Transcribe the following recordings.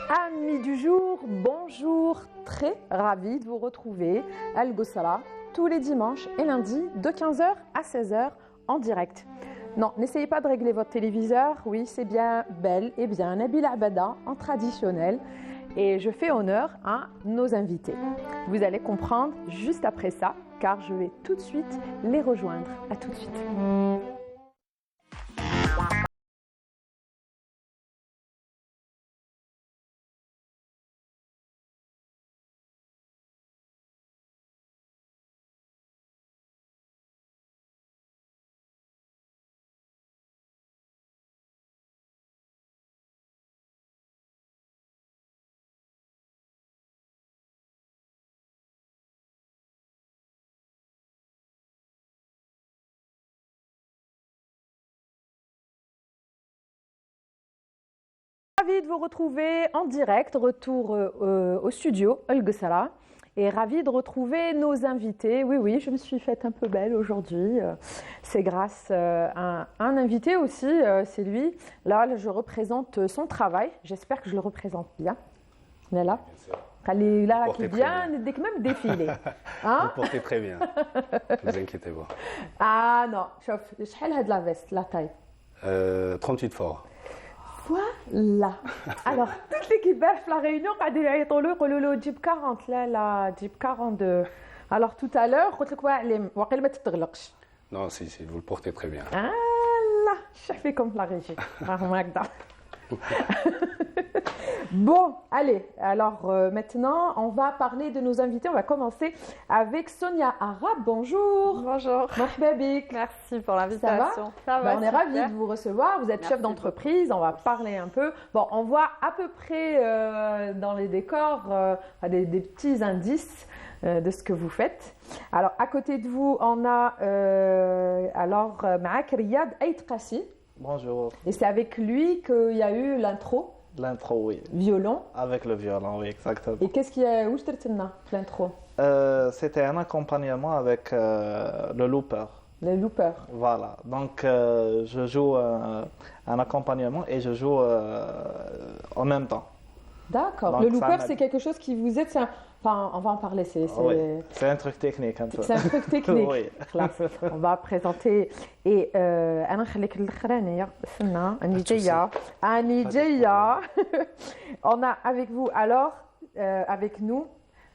Amis du jour, bonjour, très ravi de vous retrouver à Al Ghosala tous les dimanches et lundis de 15h à 16h en direct. Non, n'essayez pas de régler votre téléviseur, oui c'est bien bel et bien Nabil Abada en traditionnel et je fais honneur à nos invités. Vous allez comprendre juste après ça car je vais tout de suite les rejoindre. À tout de suite. Ravi de vous retrouver en direct, retour au studio Al Ghosala et ravi de retrouver nos invités. Oui, je me suis faite un peu belle aujourd'hui. C'est grâce à un invité aussi, c'est lui. Là, je représente son travail. J'espère que je le représente bien. Là, là qui est bien, dès que même défilé. Hein? Vous portez très bien. Ne vous inquiétez pas. Ah non, chauffe. شحال هاد la veste, la taille 38 fort. Voilà. Alors, toute l'équipe belge, la réunion, quand ils ont dit le Jeep 40, là, Jeep 42. Alors, tout à l'heure, je vous non, si, vous le portez très bien. Ah là, je fais comme la régie. Bon, allez, alors maintenant, on va parler de nos invités. On va commencer avec Sonia Arab. Bonjour. Bonjour. Marhaba bik. Merci pour l'invitation. Ça va, on est ravis de vous recevoir. Vous êtes chef d'entreprise. On va parler un peu. Bon, on voit à peu près dans les décors des petits indices de ce que vous faites. Alors, à côté de vous, on a Maak Riyad Aït Qassi. Bonjour. Et c'est avec lui qu'il y a eu l'intro. L'intro, oui. Violon. Avec le violon, oui, exactement. Et qu'est-ce qu'il y a où l'intro? C'était un accompagnement avec le looper. Le looper. Voilà. Donc, je joue un accompagnement et je joue en même temps. D'accord. Le looper, c'est quelque chose qui vous aide. Enfin, on va en parler. C'est un truc technique un peu. C'est un truc technique. Oui. On va présenter. Et on a avec vous alors, avec nous,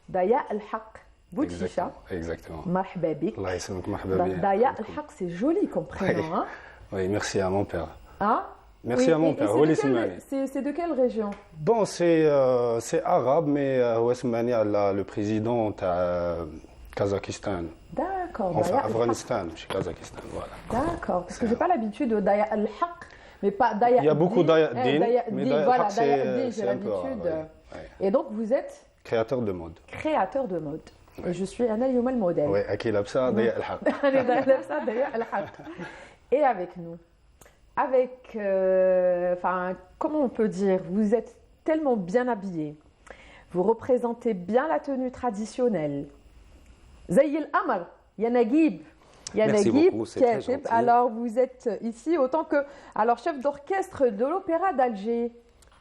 Daya Al-Haq Boutisha. Exactement. Marhaba bik. Allah yaslamik, marhaba bik. Daya Al-Haq, c'est joli comme prénom. Hein? Oui, merci à mon père. Ah? Merci à mon père. C'est de quelle région? Bon, c'est arabe, mais le président de Kazakhstan. D'accord. Enfin, Afghanistan, chez Kazakhstan, voilà. D'accord, parce que j'ai pas l'habitude de Daya Al-Haq, mais pas Daya. Il y a beaucoup Daya Din, mais voilà, Daya Din, j'ai l'habitude. Et donc vous êtes créateur de mode. Créateur de mode. Ouais. Et je suis Anna Youma le modèle. Oui, Akil Absa, Daya Al-Haq. Daya Al-Haq. Et avec nous. Avec, comment on peut dire, vous êtes tellement bien habillés, vous représentez bien la tenue traditionnelle. Zayil Amar, Yanagib. Merci beaucoup, c'est très gentil. Alors vous êtes ici autant que chef d'orchestre de l'Opéra d'Alger.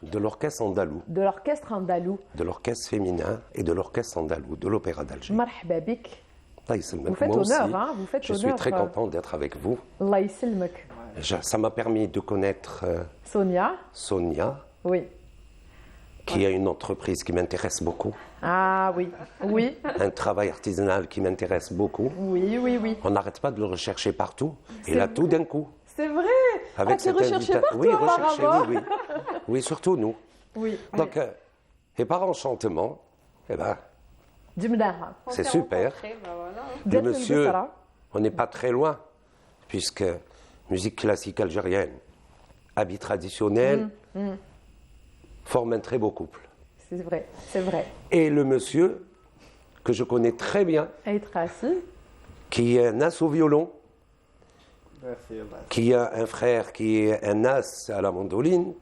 De l'orchestre andalou. De l'orchestre andalou. De l'orchestre féminin et de l'orchestre andalou, de l'Opéra d'Alger. Marhaba bik. Vous faites honneur, hein, vous faites je suis très content d'être avec vous. Allah yisselmek. Ça m'a permis de connaître Sonia. Oui. Qui a une entreprise qui m'intéresse beaucoup. Ah oui, oui. Un travail artisanal qui m'intéresse beaucoup. Oui. On n'arrête pas de le rechercher partout. Et là, tout d'un coup. C'est vrai. Avec cette partout, oui, rechercher, oui. Oui, surtout nous. Oui. Donc, et par enchantement, c'est super. Le monsieur, on n'est pas très loin, puisque musique classique algérienne, habit traditionnel, forme un très beau couple. C'est vrai, c'est vrai. Et le monsieur, que je connais très bien, qui est un as au violon, qui a un frère qui est un as à la mandoline,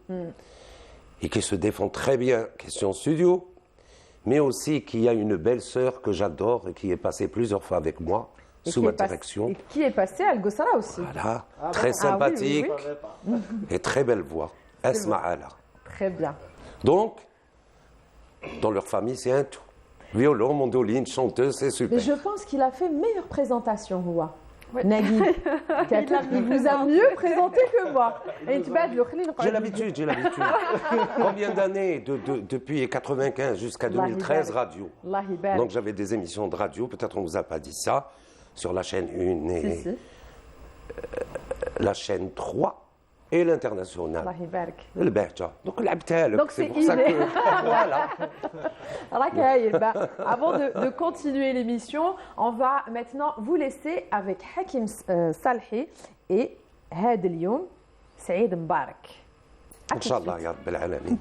et qui se défend très bien, question studio, mais aussi qui a une belle sœur que j'adore et qui est passée plusieurs fois avec moi. Sous ma direction. Et qui est passé à Al Ghosala aussi. Voilà, très sympathique et très belle voix. Esma Ala. Très bien. Donc, Dans leur famille, c'est un tout. Violon, mandoline, chanteuse, c'est super. Mais je pense qu'il a fait meilleure présentation, Roua. Nagui, il vous a mieux présenté que moi. J'ai l'habitude. Combien d'années depuis 95 jusqu'à 2013, radio. Donc j'avais des émissions de radio, peut-être on ne vous a pas dit ça, sur la chaîne 1 et la chaîne 3 et l'international. Le Berja. Donc c'est pour ça que... Voilà. Avant de continuer l'émission, on va maintenant vous laisser avec Hakim Salhi et هذا اليوم سعيد مبارك. إن شاء الله يا رب العالمين.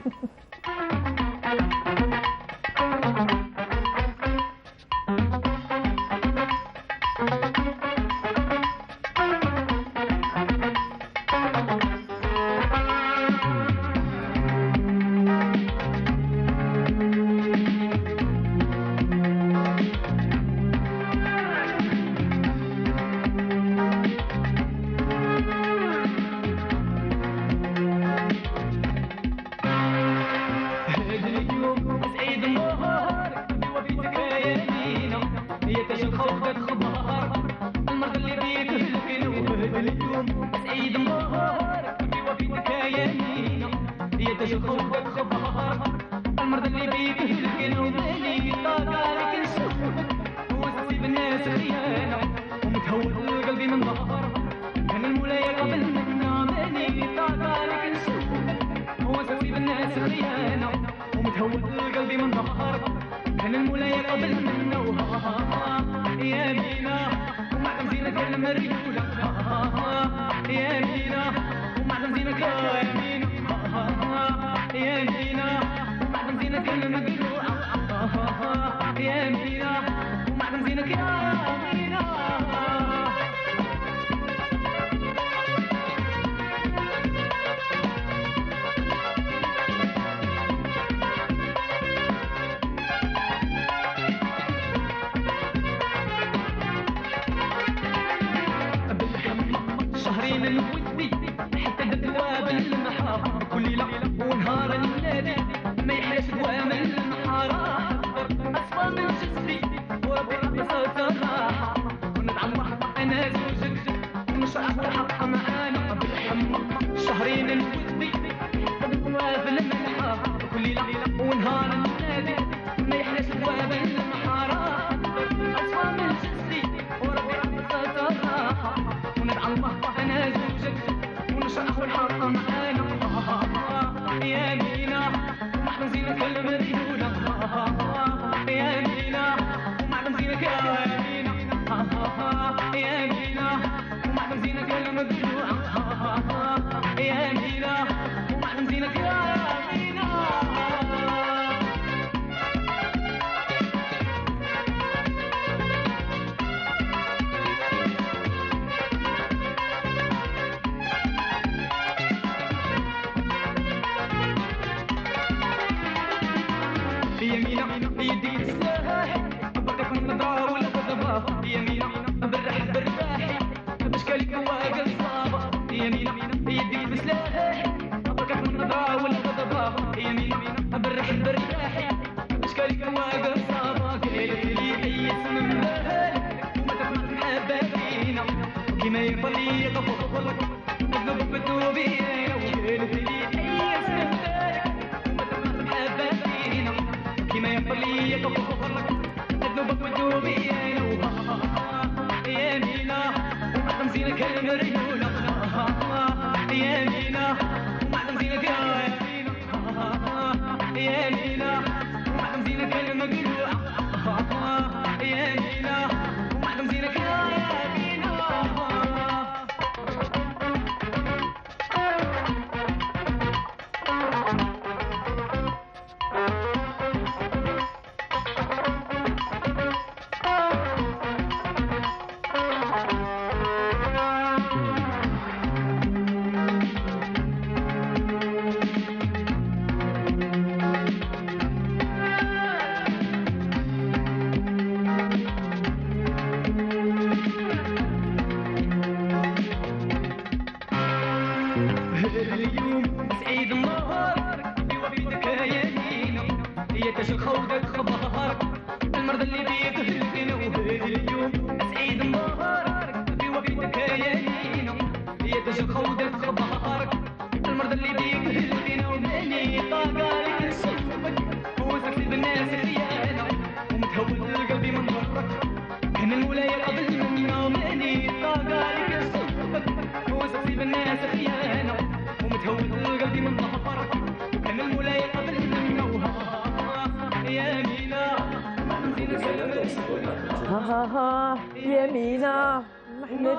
يمينة محمد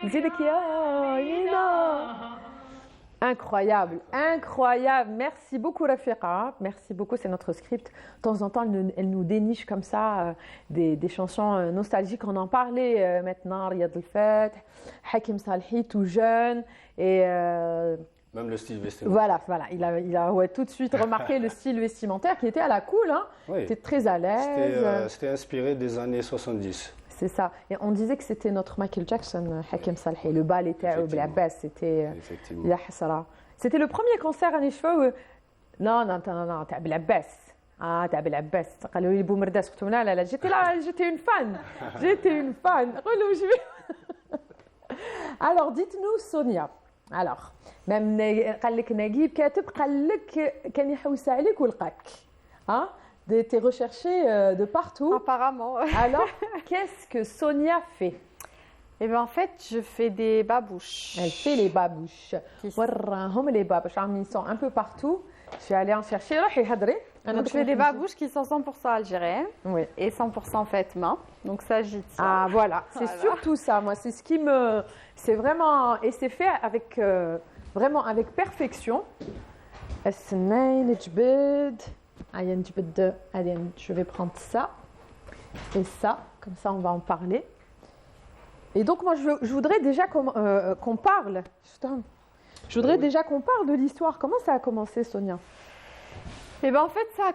زيدك يا يمينة. Incroyable, incroyable. Merci beaucoup Rafiqa. Merci beaucoup, c'est notre script. De temps en temps, elle nous déniche comme ça des chansons nostalgiques. On en parlait maintenant. Riyad El-Fath, Hakim Salhi, tout jeune. Et même le style vestimentaire. Voilà. Il a tout de suite remarqué le style vestimentaire qui était à la cool. Hein. Oui. Il était très à l'aise. C'était inspiré des années 70. C'est ça. Et on disait que c'était notre Michael Jackson, Hakim Salhi. Le bal était au Blabbas. C'était. Effectivement. C'était le premier concert à Nishfa. Non, t'as Blabbas. Ah, t'as Blabbas. J'étais là, j'étais une fan. Alors, dites-nous, Sonia. Alors, même قال لك نجيب كاتب قال لك كان يحوس عليك ولقاك. Hein? T'es recherchée de partout. Apparemment. Alors, qu'est-ce que Sonia fait? Eh bien, en fait, je fais des babouches. Elle fait les babouches. وراهم les babouches. Ils sont un peu partout. Je suis allée en chercher. Donc, je fais des babouches qui sont 100% algériennes Oui. et 100% faites main. Donc ça, j'y tiens. Ah voilà, c'est surtout ça. Moi, c'est ce qui me, c'est vraiment, et c'est fait avec vraiment avec perfection. Allez, je vais prendre ça et ça, comme ça, on va en parler. Et donc moi, je voudrais déjà qu'on parle. Je voudrais déjà qu'on parle de l'histoire. Comment ça a commencé, Sonia? Eh ben en fait, ça a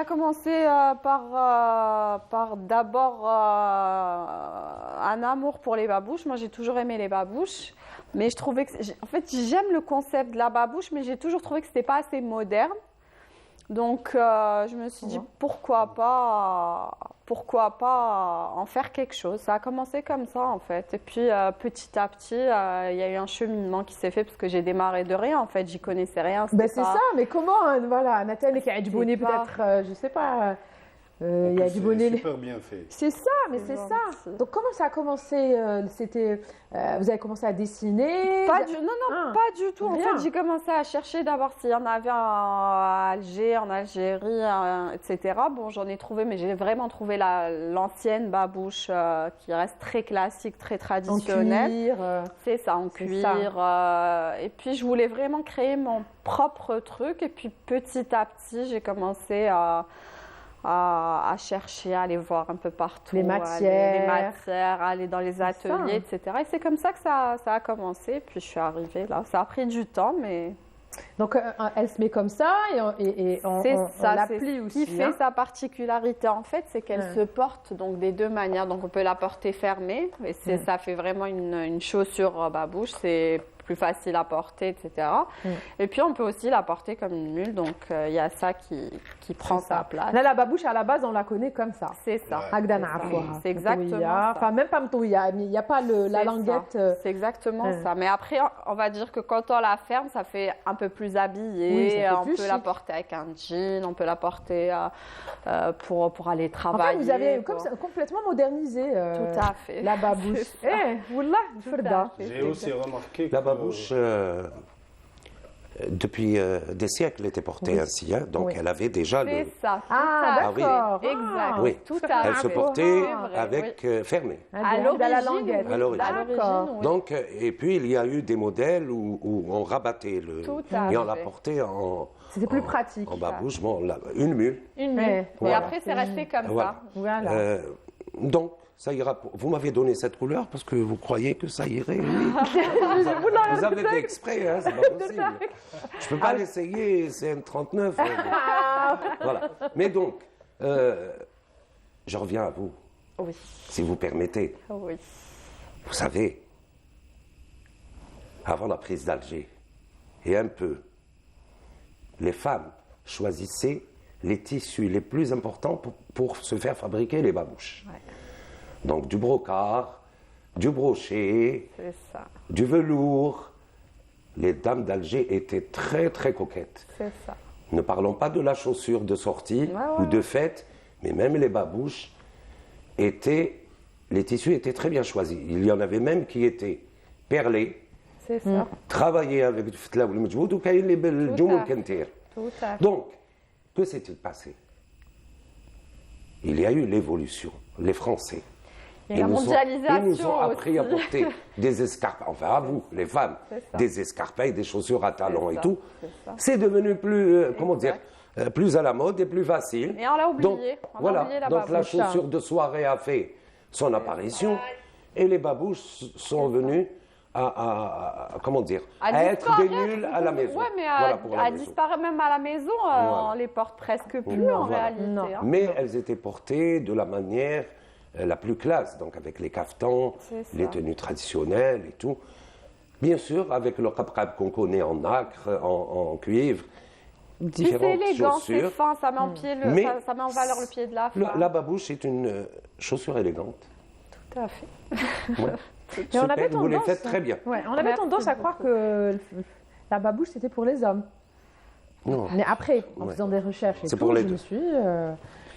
commencé par d'abord un amour pour les babouches. Moi, j'ai toujours aimé les babouches, mais je trouvais que, en fait, j'aime le concept de la babouche, mais j'ai toujours trouvé que c'était pas assez moderne. Donc, je me suis dit pourquoi pas en faire quelque chose. Ça a commencé comme ça en fait. Et puis petit à petit, il y a eu un cheminement qui s'est fait parce que j'ai démarré de rien en fait. J'y connaissais rien. Ben c'est ça. Mais comment voilà, Nathalie qui a du bonnet peut-être, je sais pas. Il y a du bonnet. Super bien fait. C'est ça, mais c'est ça. Donc comment ça a commencé? C'était, vous avez commencé à dessiner? Pas du tout. En fait, j'ai commencé à chercher d'abord s'il y en avait à Alger, en Algérie, etc. Bon, j'en ai trouvé, mais j'ai vraiment trouvé l'ancienne babouche qui reste très classique, très traditionnelle. En cuir. C'est ça, en cuir. Et puis je voulais vraiment créer mon propre truc. Et puis petit à petit, j'ai commencé à chercher, à aller voir un peu partout, les matières, aller dans les ateliers, etc. Et c'est comme ça que ça a commencé. Puis je suis arrivée là. Ça a pris du temps, mais... Donc elle se met comme ça et on la plie aussi. Ce qui fait sa particularité en fait, c'est qu'elle se porte donc des deux manières. Donc on peut la porter fermée, et ça fait vraiment une chaussure babouche. C'est plus facile à porter, etc. Et puis on peut aussi la porter comme une mule, donc il y a ça qui prend sa place. Là, la babouche à la base, on la connaît comme ça. C'est ça. C'est exactement ça. Enfin, même pas mtouya, mais il n'y a pas la languette. C'est exactement ça. Mais après, on va dire que quand on la ferme, ça fait un peu plus habillé. On peut la porter avec un jean, on peut la porter pour aller travailler. En fait, vous avez complètement modernisé tout à fait. La babouche. Wallah, j'ai aussi remarqué que la babouche, depuis des siècles, était portée ainsi. Hein, donc, elle avait déjà le... C'est ça. D'accord. Exact. Oui. Tout à fait. Elle se portait avec fermée. À l'origine. À l'origine. Oui. Donc, et puis, il y a eu des modèles où on rabattait et on la portait en... C'était plus pratique. En babouche, bon, une mule. Une mule. Voilà. Et après, c'est resté comme ça. Voilà. Donc, ça ira. Vous m'avez donné cette couleur parce que vous croyez que ça irait. Oui. Vous avez fait exprès, hein, c'est pas possible. Je peux pas l'essayer, c'est un 39. Voilà. Mais donc, je reviens à vous. Oui. Si vous permettez. Oui. Vous savez, avant la prise d'Alger, et un peu, les femmes choisissaient les tissus les plus importants pour se faire fabriquer les babouches. Ouais. Donc du brocart, du brochet, du velours. Les dames d'Alger étaient très très coquettes. C'est ça. Ne parlons pas de la chaussure de sortie ou de fête, mais même les babouches les tissus étaient très bien choisis. Il y en avait même qui étaient perlés, c'est ça. Travaillés avec du fitla ou le mejboud ou kaïn les belles djoumoul kentir. Tout à fait. Donc, que s'est-il passé? il y a eu l'évolution. Les Français. Et la ils mondialisation nous ont appris à aussi. porter des escarpins, enfin à vous, les femmes, C'est ça. des escarpins, des chaussures à talons C'est et ça, tout. c'est ça. C'est devenu plus, comment dire, plus à la mode et plus facile. Et on l'a oublié. Donc, On a voilà. oublié la Donc la babouche. chaussure de soirée a fait son apparition et les babouches sont venues comment dire, à être des disparaître. nuls à la maison. Ouais, mais Voilà pour la à maison. disparaître même à la maison, Voilà. on les porte presque plus en Voilà. réalité. Non. hein. Mais elles étaient portées de la manière la plus classe, donc avec les caftans, C'est ça. les tenues traditionnelles et tout. Bien sûr, avec le qabqab qu'on connaît en nacre, en cuivre, Puis c'est différentes élégant, c'est chaussures. fin, ça met, en pied Mais ça met en valeur le pied de la femme. La babouche est une chaussure élégante. Tout à fait. Ouais. Et on Super, avait vous les tendance- faites très bien. Ouais, on avait Merci tendance à croire que la babouche c'était pour les hommes. Non. Mais après, en Ouais. faisant des recherches et C'est tout, pour les je deux. me suis,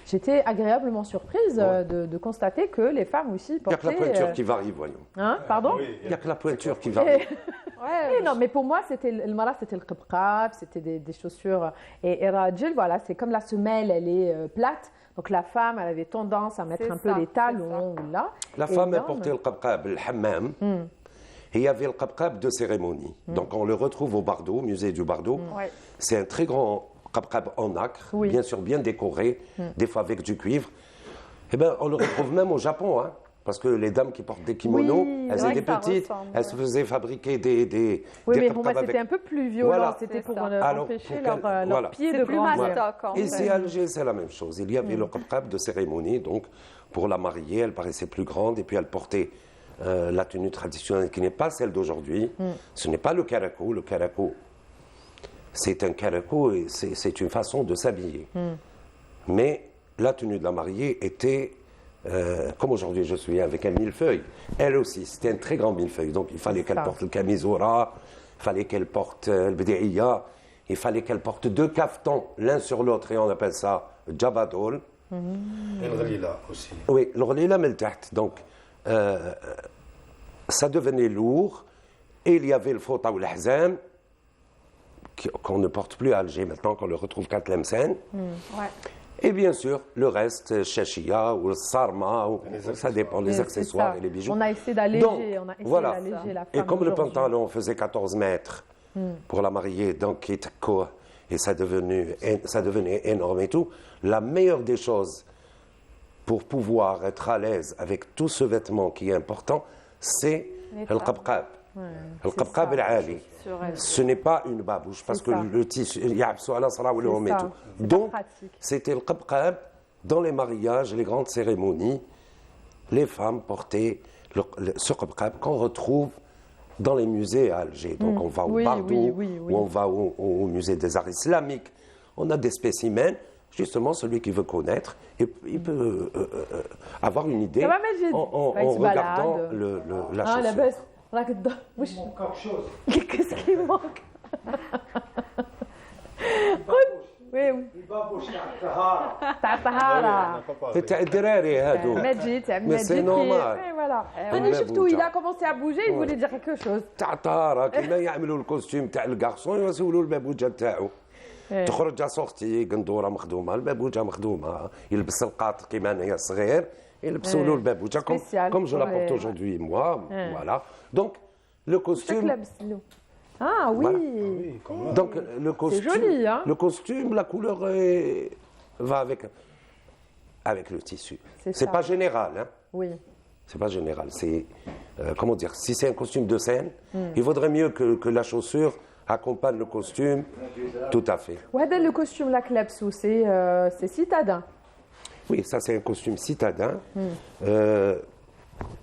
j'étais agréablement surprise de constater que les femmes aussi Il n'y a que portaient. la pointure qui varie, voyons. Hein, pardon. Il n'y a que la pointure qui Et- varie. Ouais, et non, mais pour moi, c'était le mara, c'était le qabqab, c'était des chaussures. Et rajil, voilà, c'est comme la semelle, elle est plate. Donc la femme, elle avait tendance à mettre C'est un peu ça, les c'est talons ou là. La Et femme a l'homme- porté le qabqab, le hammam, et il y avait le qabqab de cérémonie. Donc on le retrouve au Bardo, au musée du Bardo. Ouais. C'est un très grand qabqab en nacre, Oui. bien sûr bien décoré, des fois avec du cuivre. Eh ben, on le retrouve même au Japon, hein, parce que les dames qui portent des kimonos, Oui, elles c'est vrai étaient que ça petites, ressemble, elles se faisaient fabriquer des Oui, mais qabqab pour moi, c'était avec- un peu plus violent. Voilà. C'était C'est pour ça. Alors, empêcher pour leur, qu'elle- leur voilà. pied C'est de plus grandir. mastoc, en Ici fait. à Alger, c'est la même chose. Il y avait le qabqab de cérémonie, donc pour la mariée, elle paraissait plus grande, et puis elle portait la tenue traditionnelle qui n'est pas celle d'aujourd'hui. Ce n'est pas le karako. Le karako, c'est un karako et c'est une façon de s'habiller. Mais la tenue de la mariée était, comme aujourd'hui je suis, avec un millefeuille. Elle aussi, c'était un très grand millefeuille. Donc il fallait qu'elle Ça. porte le camisora, il fallait qu'elle porte le bd'iya, il fallait qu'elle porte deux caftans l'un sur l'autre, et on appelle ça jabadol. Et le ghalila aussi. Oui, le ghalila من تحت. Donc, ça devenait lourd. Et il y avait le fouta ou l'ahzam, qu'on ne porte plus à Alger maintenant, qu'on le retrouve qu'à Tlemcen. Ouais. Et bien sûr, le reste, shashia ou le sarma, ça dépend, les C'est accessoires ça. et les bijoux. On a essayé d'alléger, Donc, on a essayé voilà. d'alléger la Et femme comme le aujourd'hui. pantalon faisait 14 mètres pour la mariée, donc il était court, et ça devenait énorme et tout, la meilleure des choses pour pouvoir être à l'aise avec tout ce vêtement qui est important, c'est Les le qabqab. Le qabqab al-ali. Sur elle. Ce n'est pas une babouche, parce que ça. le tissu, il y a ala sara ou le C'est homme et ça. tout. C'est pas Donc, pratique. c'était le qabqab dans les mariages, les grandes cérémonies. Les femmes portaient ce qabqab qu'on retrouve dans les musées à Alger. Donc, on va au Oui, Bardo, oui, ou on va au musée des arts islamiques. On a des spécimens. Justement, celui qui veut connaître, il peut avoir une idée Ça va, Majid. en Bah, il se regardant balade. la Ah, chaussure. la baisse. راك الض- وش qu'est-ce qui manque وي وي البابوش تاع الطهاره تاع الطهارة تاع الدراري هادو مجيد تاع Mais مجيد c'est normal. Et voilà. Ouais. Venez, شفتوا, il Ouais. a commencé à bouger, il voulait dire quelque chose. تاع الطهاره كيما يعملوا الكوستيم تاع الكارسون يسولوا البابوجه تاعو تخرج سورتي قندوره مخدومه البابوجه مخدومه يلبس القاط كيما انايا صغير يلبسوا له البابوجه Spécial. comme je la porte Ouais. aujourd'hui moi voilà donc le costume لابس له. Ah oui. Oui, quand même. donc le costume joli, hein. le costume la couleur va avec le tissu C'est c'est ça. pas général hein. Oui. C'est pas général. C'est, comment dire, si c'est un costume de scène, il vaudrait mieux que la chaussure accompagne le costume. Tout à fait. وهذا le costume là que لابسو, c'est citadin. Oui, ça c'est un costume citadin.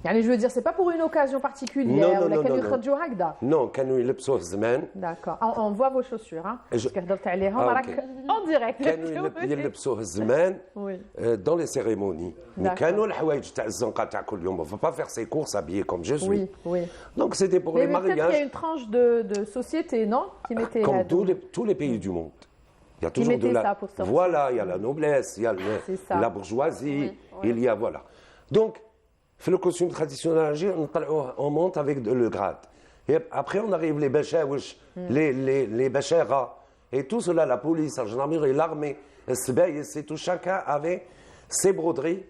يعني je veux dire, c'est pas pour une occasion particulière. Non, non, ولا non, كانوا non, non. يخرجوا هكذا. Non, كانوا يلبسوه زمان. D'accord. On voit vos chaussures, hein. Et je- Parce que هضرت عليهم Ah, راك en direct. كانوا يلبسوه زمان Oui. dans les cérémonies. D'accord. وكانوا الحوايج تاع الزنقه تاع كل يوم. On ne va pas faire ses courses habillés comme je suis. Oui, oui. Donc c'était pour Mais, les mais peut-être qu'il y a mariages, une tranche de société, non, qui mettait comme là-dedans. tous les pays du monde. Il y a toujours de mettaient la... ça pour sortir. Voilà, il y a la noblesse, il y a C'est ça. la bourgeoisie, il y a voilà. Donc, fait le costume traditionnel algérien, on monte avec le grade. Et après, on arrive les bachaouch, les bachara, et tout cela, la police, la gendarmerie, l'armée, c'est tout, chacun avait ses broderies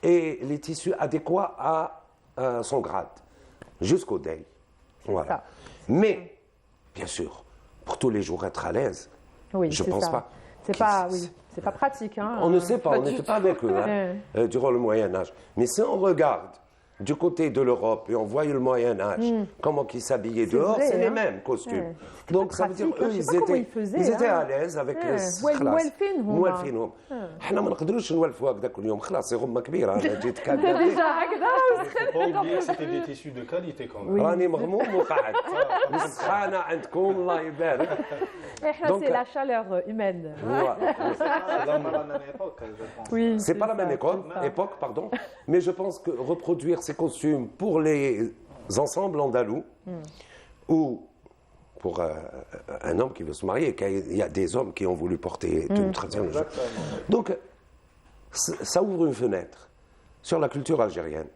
et les tissus adéquats à son grade, jusqu'au deuil. Voilà. ça. Mais, bien sûr, pour tous les jours être à l'aise, Oui, je c'est pense ça. pas. C'est pas, oui, c'est pas pratique. Hein. On ne sait pas, on n'était pas avec eux durant le Moyen-Âge. Mais si on regarde du côté de l'Europe et on voit le Moyen-Âge, comment ils s'habillaient dehors, vrai, c'est les hein. mêmes costumes. Ouais. Donc ça veut dire pratique, hein. eux, Je sais pas comment ils faisaient, étaient hein. à l'aise avec موالفينهم. موالفينهم. حنا ما نقدروش نولفوا هكذا كل يوم خلاص غمه كبيره انا جيت كامله Déjà, هكذا. Il ne faut pas oublier que c'était des tissus de qualité quand même. راني مغموم وقاعد مسخانه عندكم الله يبارك. احنا Donc, c'est la chaleur humaine. Voilà. C'est pas la même époque, je pense. Oui. C'est pas la même époque, pardon, mais je pense que reproduire ces costumes pour les ensembles andalous ou pour un homme qui veut se marier, il y a des hommes qui ont voulu porter une tradition. Donc, ça ouvre une fenêtre sur la culture algérienne.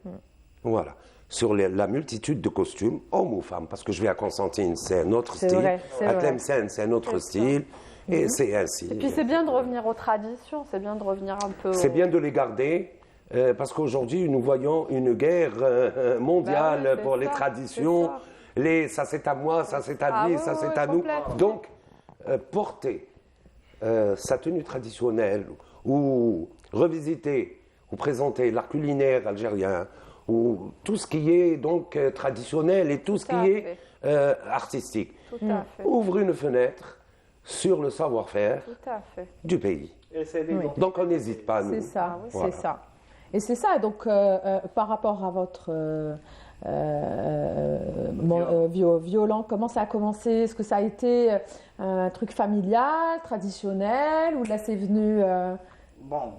Voilà. Sur la multitude de costumes, hommes ou femmes, parce que je vais à Constantine, c'est un autre C'est style. vrai, c'est À vrai. Tlemcen, c'est un autre style. Et c'est ainsi. Et puis c'est bien de revenir aux traditions, c'est bien de revenir un peu. C'est bien de les garder. Parce qu'aujourd'hui, nous voyons une guerre mondiale Bah oui, c'est pour les ça, traditions. c'est Ça c'est à moi, ça c'est à Ah lui, ouais, ça c'est ouais, à nous. complètement. Donc, porter sa tenue traditionnelle ou revisiter ou présenter l'art culinaire algérien ou tout ce qui est donc traditionnel et tout ce Tout à qui est artistique Tout à fait. ouvre une fenêtre sur le savoir-faire Tout à fait. du pays. Et c'est des Oui. Donc on n'hésite pas. C'est nous. ça, Voilà. c'est ça. Et c'est ça, donc par rapport à votre violent, comment ça a commencé? Est-ce que ça a été un truc familial, traditionnel, ou là c'est venu... Bon,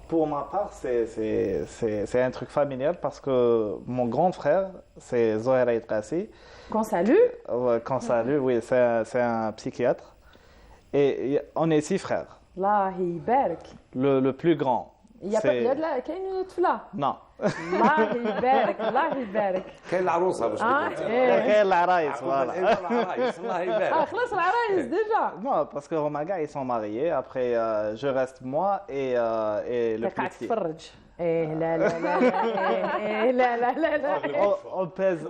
pour ma part, c'est un truc familial parce que mon grand frère, c'est Zohar Aïtrassi. Quand salut? Quand ça lui, oui, c'est un psychiatre. Et on est 6 frères. Allah يبارك. Le plus grand. Il y a pas de là, كاين une طفلة. Non. الله يبارك الله يبارك. كاين العروسه باش Ah, تقول. eh. العرايس, voilà. العرايس الله Ah, يبارك. خلاص العرايس déjà. Non, parce que Romaga, ils sont mariés. Après, je reste moi et le plus قاعد petit. تتفرج. إيه لا لا لا لا إيه لا لا لا لا.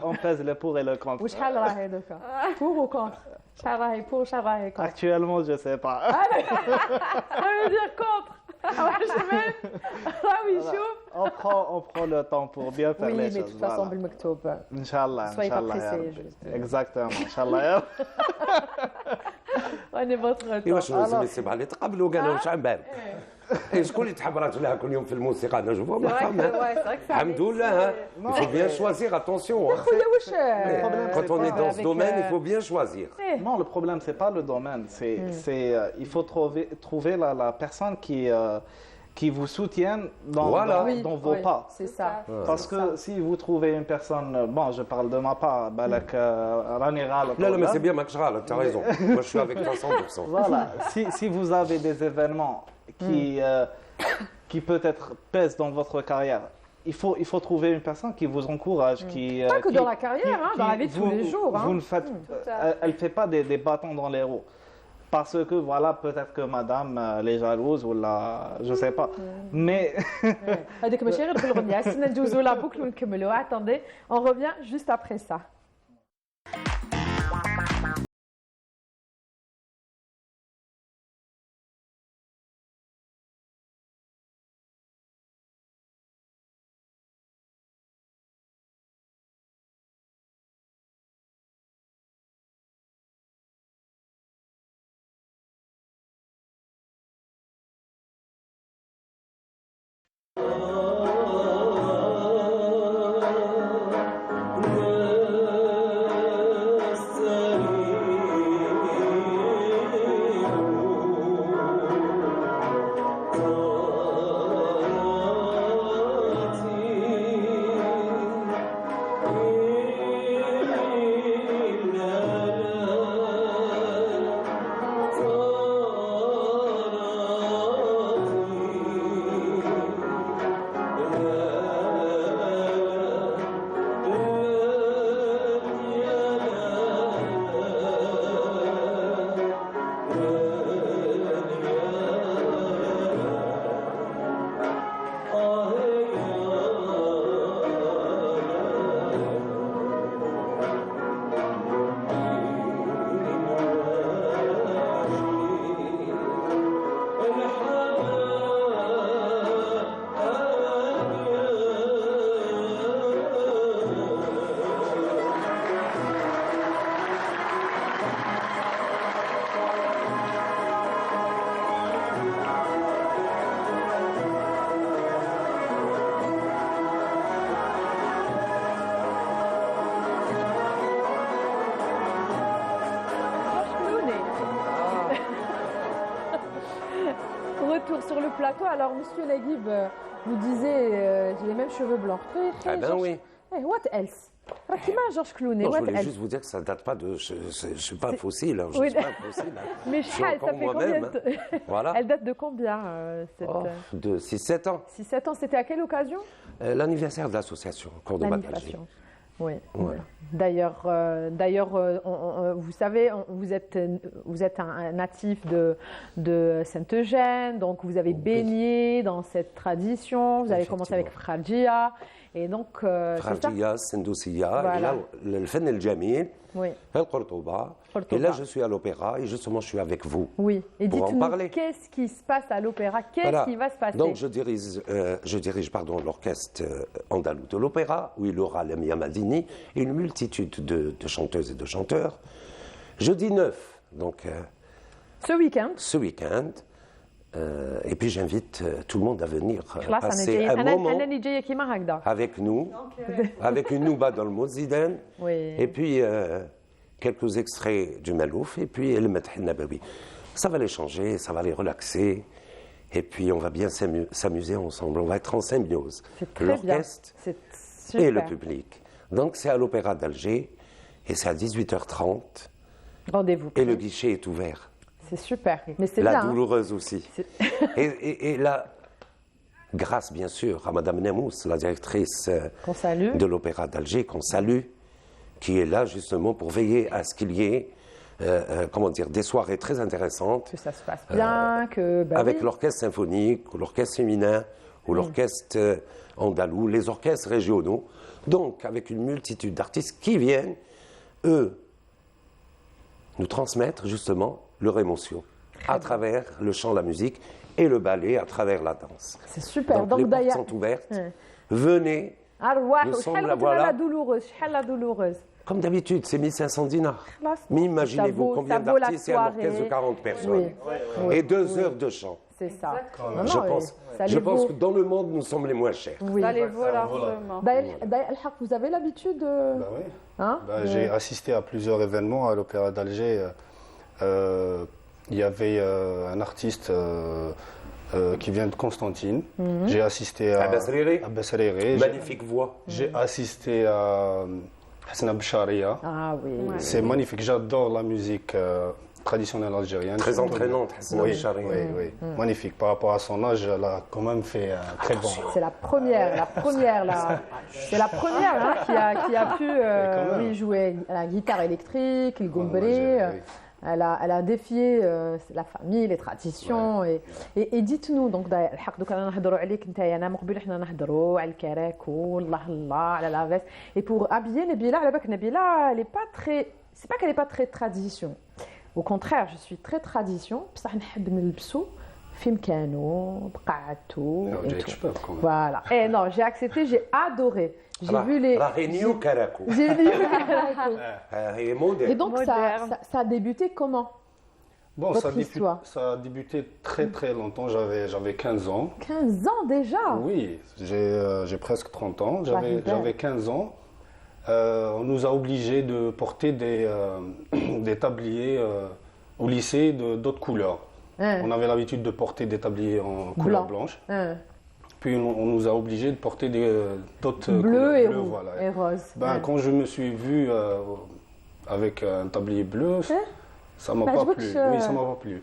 On pèse le pour et le contre. وشحال راهي دوكا؟ pour ou contre؟ شحال راهي pour شحال راهي contre؟ Actuellement, je sais pas. Ça veut dire contre. واحد جمال راهو يشوف. On prend le temps pour bien faire Oui, les mais de choses. toute façon voilà. بالمكتوب. Inch'Allah, Soyez pas Inch'Allah, ya pressés, Rabbi. juste. Exactement, Inch'Allah. ya Rabbi. Prenez votre ايوا temps. شنو لازم يصيب عليه تقبلوا قالوا واش عم بالك شكون اللي تحب لها كل يوم في الموسيقى انا جو C'est vrai que, ouais, c'est vrai que ça الحمد لله hein. Il faut bien choisir, attention. hein. خويا واش Quand on est dans ce avec, domaine, il faut bien choisir. Non, le problème, c'est pas le domaine. Il faut trouver la personne qui vous soutienne dans, Voilà. dans vos pas. C'est ça. Parce que si vous trouvez une personne, bon, je parle de ma part, balak rani ghalط لا لا mais ولا- c'est bien ماكش غلط, t'as raison. Moi je suis avec toi 100%. Voilà, si vous avez des événements qui peut-être pèsent dans votre carrière, il faut trouver une personne qui vous encourage, qui... Pas que qui- dans la carrière, hein, dans la vie de tous les jours. Vous Hein. ne faites, elle ne fait pas des bâtons dans les roues. Parce que, voilà, peut-être que madame les jalouse ou la... Je sais pas. Mais... هذيك ماشي غير بالغنية، خصنا ندوزو لا بوكل ونكملوها. Attendez, on revient juste après ça. sur le plateau, alors Monsieur Naguib vous disait j'ai les mêmes cheveux blancs. Ah ben oui. What else? Rakima Georges Clooney, Non, je what voulais else? juste vous dire que ça ne date pas de. Je ne suis pas un fossile, hein, je Oui. ne suis pas un fossile. Hein. Mais Je suis ça encore fait combien moi-même. de... Hein. Voilà. Elle date de combien cette... Oh, de 6-7 ans. 6-7 ans, c'était à quelle occasion? L'anniversaire de l'association, Cordoba d'Alger. L'animation. Oui. Ouais. D'ailleurs, vous savez, vous êtes un natif de Saint-Eugène, donc vous avez baigné dans cette tradition. Vous avez commencé avec Frajia, et donc c'est ça. Frajia, Sendousia, Voilà. et là, le Fen El Jamil, Oui. El Cordoba. Cordoba. Et là, je suis à l'opéra et justement, je suis avec vous. Oui. Et Pour en dites-nous, parler. qu'est-ce qui se passe à l'opéra? Qu'est-ce Voilà. qui va se passer? Donc, je dirige l'orchestre andalou de l'opéra, où il aura Lamia Madini et une multitude de chanteuses et de chanteurs. Jeudi 9, donc Ce week-end. ce week-end. Et puis, j'invite tout le monde à venir خلاص passer un moment أنا جاية كيما هكذا. avec nous, avec une nouba dans le Mouziden, Oui. et puis quelques extraits du Malouf, et puis le Madh Nabawi. Ça va les changer, ça va les relaxer, et puis on va bien s'amuser ensemble, on va être en symbiose. C'est très bien. L'orchestre C'est et super. le public. Donc c'est à l'Opéra d'Alger, et c'est à 18h30, Rendez-vous. et le guichet est ouvert. C'est super. Mais c'est La bien. hein. douloureuse aussi. C'est- Et là, grâce bien sûr à Madame Nemous, la directrice Qu'on salue. de l'Opéra d'Alger, qu'on salue, qui est là justement pour veiller à ce qu'il y ait des soirées très intéressantes Que ça se passe bien, que... bah avec oui. l'orchestre symphonique, ou l'orchestre féminin, ou l'orchestre andalou, les orchestres régionaux. Donc, avec une multitude d'artistes qui viennent, eux, nous transmettre justement leur émotion à travers le chant, la musique et le ballet à travers la danse. C'est super. Donc, les portes d'ailleurs- sont ouvertes. Ouais. Venez. أرواح Nous sommes وشحال là, قلت voilà. لها douloureuse شحال la douloureuse. Comme d'habitude, c'est 1500 dinars. خلاص. Mais imaginez-vous Ça combien vaut la d'artistes, il y a un orchestre de soirée. 40 personnes. Oui. Et 2 heures de chant. C'est ça. Non, Je non, pense, ça je les pense vaut. que dans le monde, nous sommes les moins chers. Oui. Ça les vaut largement. D'ailleurs, Alhaq, vous avez l'habitude Bah oui. hein, Bah, j'ai assisté à plusieurs événements à l'Opéra d'Alger. Il y avait un artiste qui vient de Constantine. J'ai assisté à Abbas Riri. Abbas Riri. Magnifique voix. J'ai assisté à Hassan Bcharia. Ah oui. Ouais. C'est magnifique. J'adore la musique traditionnelle algérienne. Très Surtout- entraînante, Hassan Oui, Bcharia. oui, oui. Magnifique. Par rapport à son âge, elle a quand même fait un très bon. C'est la première là. C'est la première hein, qui a pu quand même. oui, jouer la guitare électrique, le Ouais, gombré. moi, j'ai- Elle a défié la famille, les traditions. Et dites-nous, donc, الحق دوك انا نهضروا عليك انت انا مقبل حنا نهضروا على الكراكو الله الله على la veste. Et pour habiller Nabila, على بالك Nabila, elle est pas très, c'est pas qu'elle est pas très tradition. Au contraire, je suis très tradition. بصح نحب نلبسو في مكانو بقعدتو Alors, et Jack tout. Spur, quand même. Voilà. Et non, j'ai accepté, j'ai adoré. J'ai vu les. Raheniou Karakou. J'ai vu. Elle est moderne. Et donc Moderne. ça a débuté comment? Bon, Votre histoire. ça a débuté très très longtemps. J'avais 15 ans. 15 ans déjà. Oui, j'ai presque 30 ans. J'arrive. J'avais 15 ans. On nous a obligés de porter des tabliers au lycée d'autres couleurs. Hein, On avait l'habitude de porter des tabliers en couleur Blanc. blanche. hein. Puis on nous a obligés de porter d'autres Bleu couleurs. et Bleu, rouge voilà. et rose. Ben, hein. quand je me suis vu avec un tablier bleu, ça m'a Bah, pas je vois plu. que Oui, ça m'a pas plu.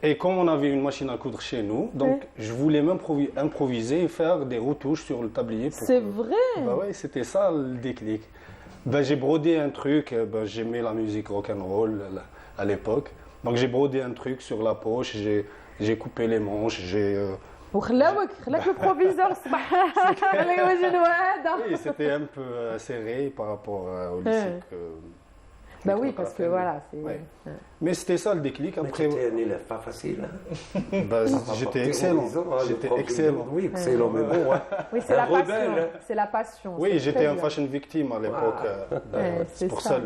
Et comme on avait une machine à coudre chez nous, donc je voulais même improviser et faire des retouches sur le tablier. pour C'est que- vrai. Bah ouais, c'était ça le déclic. Ben, j'ai brodé un truc, ben, j'aimais la musique rock'n'roll à l'époque. Donc j'ai brodé un truc sur la poche, j'ai coupé les manches, وخلاك le proviseur صباح خليك يوجد هذا. Oui, c'était un peu serré par rapport au lycée. Bah que- oui, qu'on parce a que fait. voilà, c'est. Ouais. Mais c'était ça le déclic. Mais Après, tu étais un élève pas facile. Hein. bah, j'étais excellent. J'étais excellent. Oui, excellent, mais bon, ouais. Oui, c'est Un la passion. rebelle. C'est la passion. Oui, c'est j'étais très un bien. fashion victime à l'époque. Ouais, c'est pour ça. ça.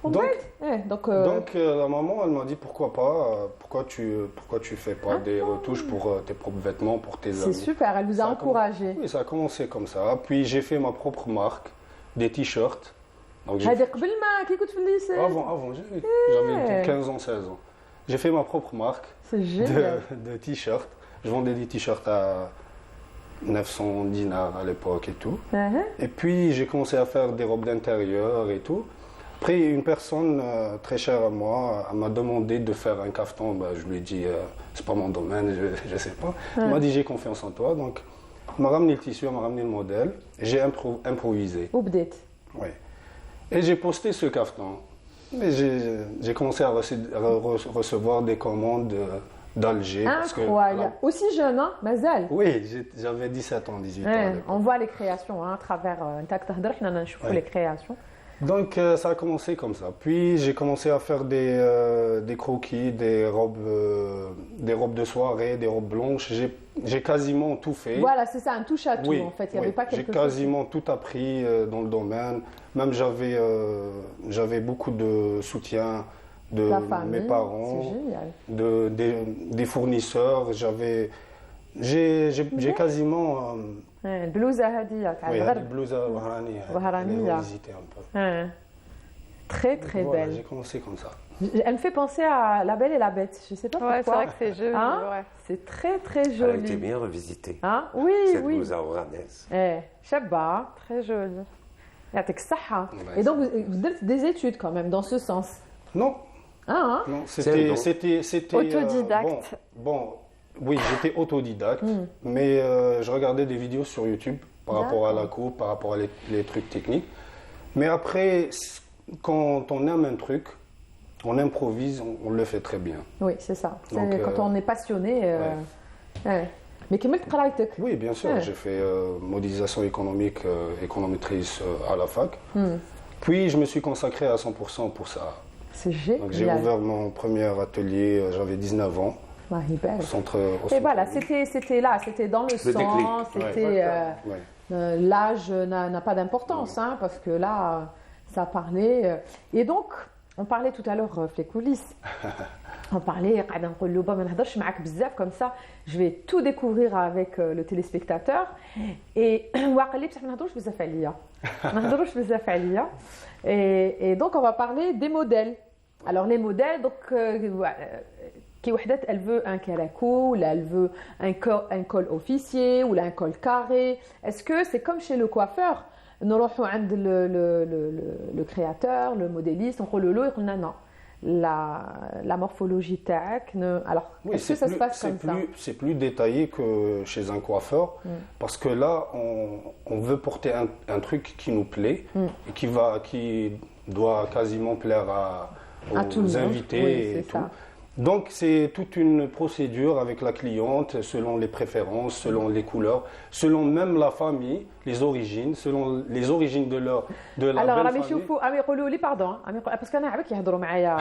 En Donc, fait, donc, Donc la maman, elle m'a dit pourquoi pas, pourquoi tu fais pas des retouches pour tes propres vêtements, pour tes c'est amis. super, elle vous a Ça a encouragé. Oui, ça a commencé comme ça. Puis j'ai fait ma propre marque, des t-shirts. Donc, هذا قبل ما كي كنت في الليسي. avant, j'avais 15 ans, 16 ans. J'ai fait ma propre marque C'est génial. de t-shirts. Je vendais des t-shirts à 900 dinars à l'époque et tout. Et puis j'ai commencé à faire des robes d'intérieur et tout. Après, une personne très chère à moi m'a demandé de faire un caftan. Bah, je lui ai dit, c'est pas mon domaine, je sais pas. Il m'a dit, j'ai confiance en toi. Donc, il m'a ramené le tissu, il m'a ramené le modèle. J'ai improvisé. وبديت. Oui. Et j'ai posté ce caftan. Et j'ai commencé à recevoir des commandes d'Alger. parce que- Incroyable. Aussi jeune, hein, Mazal. Oui, j'avais 17 ans, 18 ans. à l'époque. On voit les créations hein, à travers les créations. Donc ça a commencé comme ça. Puis j'ai commencé à faire des croquis, des robes de soirée, des robes blanches. J'ai quasiment tout fait. Voilà, c'est ça, un touche à tout Oui, en fait. Il n'y oui. avait pas quelque J'ai chose. quasiment tout appris dans le domaine. Même j'avais beaucoup de soutien de La famille, mes parents, c'est génial. des fournisseurs. J'ai quasiment البلوزة هذه تاع oui, الغرب. une blouse wahrania. Wahrania. Visiter un peu. Très très Voilà, belle. j'ai commencé comme ça. Elle me fait penser à La Belle et la Bête. Je sais pas Ouais, c'est pourquoi. vrai que c'est joli. Hein ouais. C'est très très Elle a joli. été bien revisitée. Hein oui, Cette oui. blouse oranaise. شابة. Très joli. يعطيك الصحة. Ouais, Et donc vous faites des études quand même dans ce sens. Non, Hein non, C'est c'était Autodidacte. bon, oui, j'étais autodidacte, mais je regardais des vidéos sur YouTube par rapport à la coupe, par rapport à les trucs techniques. Mais après, quand on aime un truc, on improvise, on le fait très bien. Oui, c'est ça. C'est Donc, quand on est passionné. ouais. Mais كملت قرايتك. Oui, bien sûr, Ouais. j'ai fait modélisation économique, économétrice à la fac. Puis je me suis consacré à 100% pour ça. C'est Donc j'ai génial. ouvert mon premier atelier, j'avais 19 ans, الله يبارك. au centre. Et voilà, c'était là, c'était dans le déclic. sang, c'était Ouais. l'âge n'a pas d'importance, hein, parce que là, ça parlait. Et donc, on parlait tout à l'heure في les coulisses. On parlait, قاعدة نقول له ما نهضرش معاك بزاف comme ça, je vais tout découvrir avec le téléspectateur. Et وقال لي بصح ما نهضروش بزاف عليا. ما نهضروش بزاف عليا. Et donc, on va parler des modèles. Alors, les modèles, donc, qui وحدة, elle veut un caraco, là, elle veut un col officier, ou là, un col carré. Est-ce que c'est comme chez le coiffeur? نروحوا عند le créateur, le modéliste, نقولوا له يقول لنا non. La morphologie تاعك alors Oui, est-ce que ça se passe comme ça? C'est plus détaillé que chez un coiffeur, parce que là, on veut porter un truc qui nous plaît et qui doit quasiment plaire À tout le aux monde. invités Oui, et c'est tout. ça. Donc c'est toute une procédure avec la cliente, selon les préférences, selon les couleurs, selon même la famille, les origines, selon les origines de la Alors belle راهم famille. يشوفوا عم يقولوا لي باردون باسكو انا عباك يهضروا معايا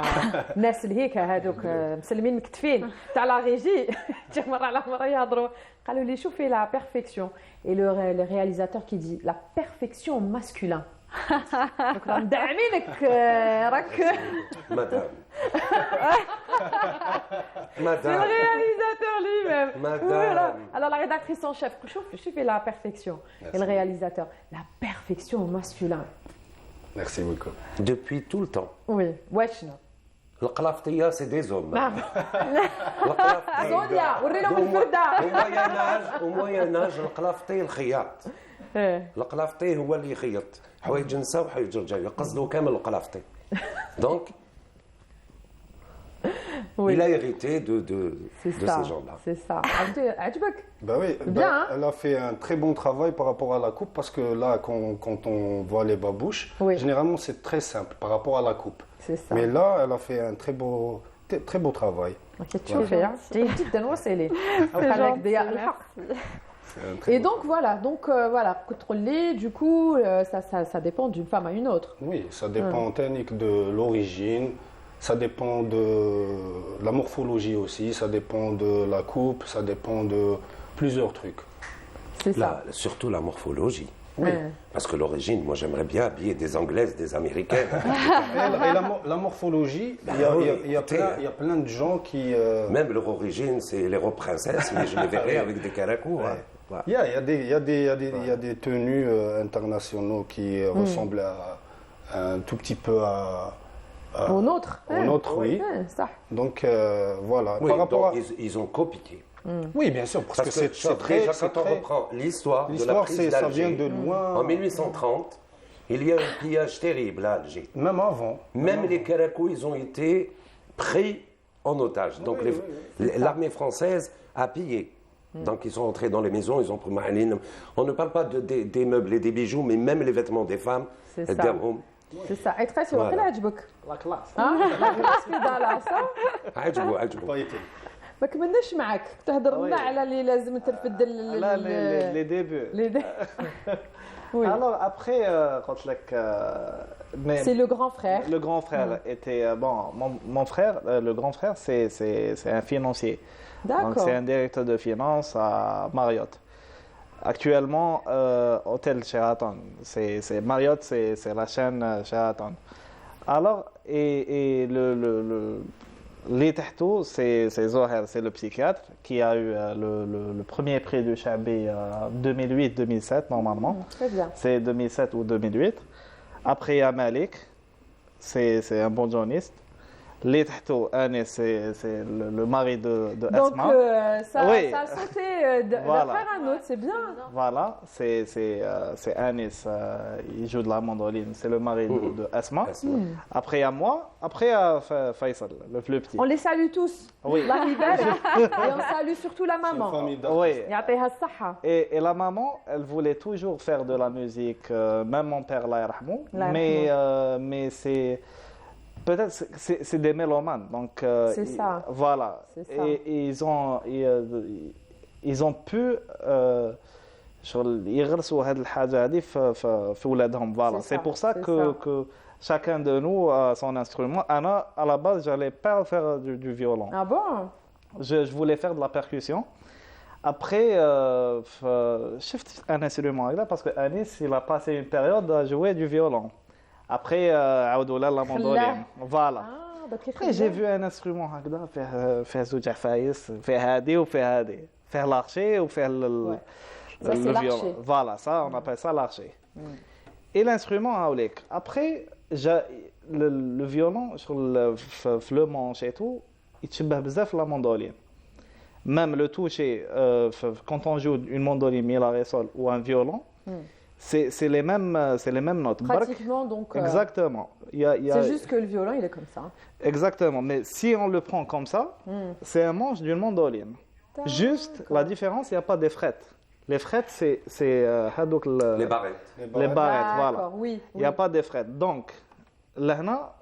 الناس اللي هيك هذوك مسلمين مكتفين تاع لا ريجي جا مره على مره يهضروا قالوا لي شوفي la perfection et le réalisateur qui dit la perfection masculin. Donc راهم مدعمينك راك Madame. c'est le Madame. réalisateur lui-même. Madame. Voilà. Alors la rédactrice en chef, شوفي la perfection. Et le réalisateur, la perfection au masculin. Merci beaucoup. Depuis tout le temps. Oui, واشنا. القلافتية c'est des hommes. نعم. القلافتي. زونيا ورينا من الفردة. au Moyen Âge القلافتي الخياط. إيه. القلافتي هو اللي يخيط حوايج نساء وحوايج رجال يقصدوا كامل القلافتي. Donc Oui. il a hérité de C'est ces ça. gens-là. C'est ça. عجبك. Bah oui, Bien, hein. elle a fait un très bon travail par rapport à la coupe, parce que là, quand on voit les babouches, Oui. généralement c'est très simple par rapport à la coupe. C'est ça. Mais là, elle a fait un très beau travail. تشوفي ها جيد جدا وصلي. gentil, ضياء الحق. C'est un très Et beau donc voilà, contrôler, du coup, ça dépend d'une femme à une autre. Oui, ça dépend en technique de l'origine, ça dépend de la morphologie aussi, ça dépend de la coupe, ça dépend de plusieurs trucs. C'est ça. Surtout la morphologie. Oui. Parce que l'origine, moi j'aimerais bien habiller des Anglaises, des Américaines. Et la morphologie, il y a plein de gens qui... Même leur origine, c'est les robes princesses, mais je les verrais avec des caracos. hein. Voilà. Il y a des tenues internationaux qui ressemblent un tout petit peu Au nôtre. Au nôtre, oui. Ça. Donc voilà. Oui, Par rapport donc ils ont copié. Oui, bien sûr, parce que c'est déjà c'est quand on très... reprend l'histoire de la L'histoire, prise ça vient d'Alger, de loin. en 1830, il y a un pillage terrible à Alger. Même avant. Même les Karakou, ils ont été pris en otage. Donc l'armée française a pillé. Donc ils sont entrés dans les maisons, ils ont pris Mahaline. On ne parle pas des meubles et des bijoux, mais même les vêtements des femmes. C'est ça. الدرهم. C'est ça. Et très sûr, Voilà. quel عجبك؟ La classe. لا صح؟ عجبوا. Pas été. ما كملناش معك، تهضر لنا Oui. على اللي لازم ترفد Là, les débuts. Oui. Alors après, quand mais C'est le grand frère. le grand frère était bon. Mon frère, le grand frère, c'est un financier. Donc D'accord. c'est un directeur de finance à Marriott. Actuellement, hôtel Sheraton. C'est Marriott, c'est la chaîne Sheraton. Alors et les tahtou, c'est Zoher, c'est le psychiatre qui a eu le premier prix du Chabi 2008-2007 normalement. Très bien. C'est 2007 ou 2008. Après, il y a Malik, c'est un bon journaliste. Les tahtou, Anis, c'est le mari de Donc Asma. Oui. ça a sauté d'un Voilà. frère à un autre, c'est bien. Voilà, c'est Anis, il joue de la mandoline, c'est le mari de Asma. Après, il y a moi, après, il y a Faisal, le plus petit. On les salue tous. Oui. Allah يبارك. Et on salue surtout la C'est une maman. famille d'artistes. Oui. يعطيها الصحة. Et la maman, elle voulait toujours faire de la musique, même mon père, Allah yarhamou. Allah Mais c'est. Peut-être c'est des mélomanes. Donc, C'est ça. Voilà. C'est ça. Et ils ont pu. يغرسوا هذه الحاجة هذه في ولادهم. Voilà. C'est C'est ça, pour ça c'est que chacun de nous a son instrument. Anna, à la base, j'allais pas faire du violon. Ah bon? Je voulais faire de la percussion. Après, shift un instrument là parce que Anis, il a passé une période à jouer du violon. Après, Aoudoula, la mandoline. Voilà. Ah, donc Après, j'ai vu un instrument هكذا فيه زوج عفايس فيه هادي وفيه هادي فيه l'archer وفيه Ouais. Ça, c'est le l'archer. violon. Voilà, ça, on appelle ça l'archer. Et l'instrument haoulik. Après, le violon sur le manche et tout, il تشبه بزاف la mandoline. Même le toucher, quand on joue une mandoline, mi, la, ré, sol ou un violon, c'est les mêmes notes. Pratiquement, donc. Exactement. C'est juste que le violon, il est comme ça. Exactement. Mais si on le prend comme ça, c'est un manche d'une mandoline. Juste, la différence, il n'y a pas des frettes. Les frettes, c'est hadouk Les barrettes. les barrettes, voilà. D'accord, oui. Il n'y a pas de frettes. Donc, là,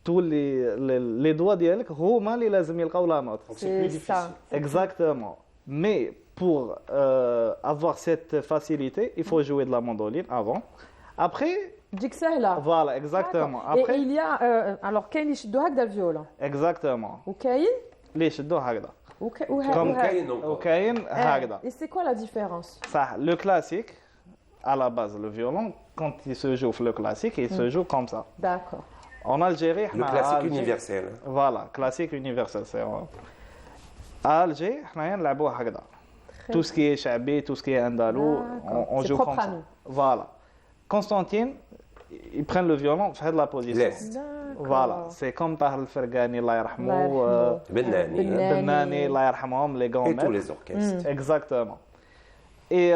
tous les doigts ديالك هما اللي لازم يلقاو la note. Donc c'est plus C'est difficile. ça. Exactement. Mais pour avoir cette facilité, il faut jouer de la mandoline avant. Après, تجيك سهلة. voilà, exactement. D'accord. Après, Et il y a alors كاين اللي يشدوا هكذا الفيولون exactement. وكاين اللي يشدوا هكذا. Comme Caïn encore. وكاين هكذا. Et c'est quoi la différence? Ça, le classique, à la base, le violon, quand il se joue le classique, il se joue comme ça. D'accord. En Algérie, Le classique universel. Voilà, classique universel. À Alger, on joue هكذا. Tout ce qui est chabi, tout ce qui est andalou, on C'est joue propre comme à ça. nous. Voilà. Constantine, ils prennent le violon, fait de la position. L'Est. Voilà, c'est comme Tahar el-Fergani, Allah yarhamou, Bennani. Bennani, Allah yarhamhom, les grands Et tous maîtres. les orchestres. Exactement. Et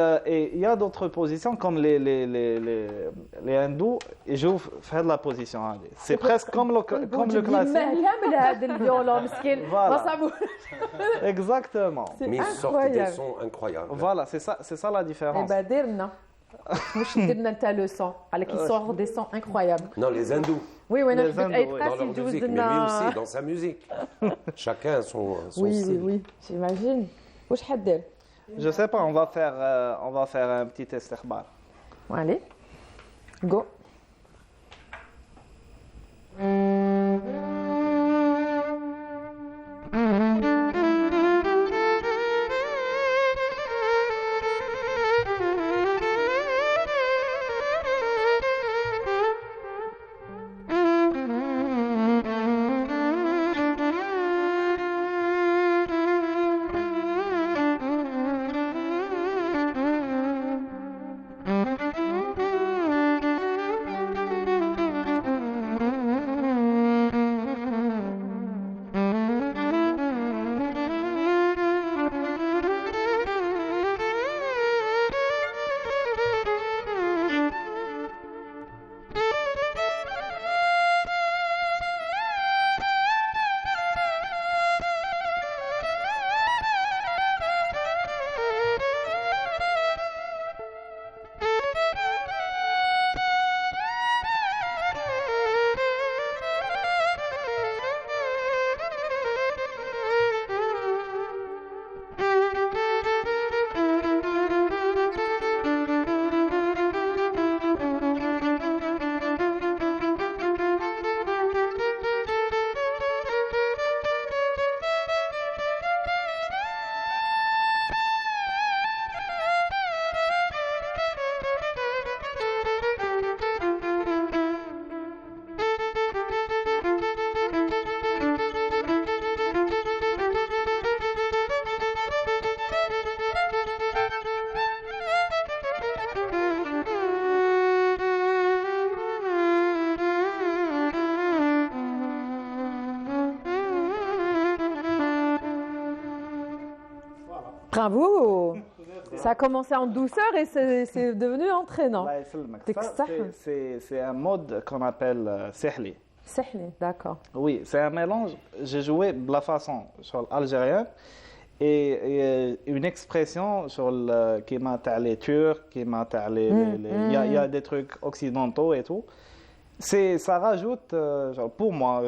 il y a d'autres positions comme les hindous, ils jouent faire de la position. C'est presque comme le classique. مهلم لهذا الفيولون مسكين Voilà. ما صابوش. Exactement. C'est Mais ils sortent des incroyable. sons incroyables. Voilà, c'est ça la Eh différence. ben درنا واش درنا انت لو سون على كي sort des sons incroyables. Non, les hindous, Oui oui Les انا Indes, حبيت oui. اي dans leur تقاسي musique, mais lui aussi dans sa musique. Chacun a son Oui oui style. oui j'imagine. واش حدير؟ Je sais pas, on va faire un petit استخبار. Allez. Go. Bravo. Ça a commencé en douceur et c'est devenu entraînant. Allah يسلمك. Dès que Ça, ça- c'est un mode qu'on appelle sihli. Sahli, d'accord. Oui, c'est un mélange. J'ai joué de la façon sur l'algérien et une expression sur le qui m'a les Turcs, qui m'a il y a des trucs occidentaux et tout. Ça rajoute, genre, pour moi,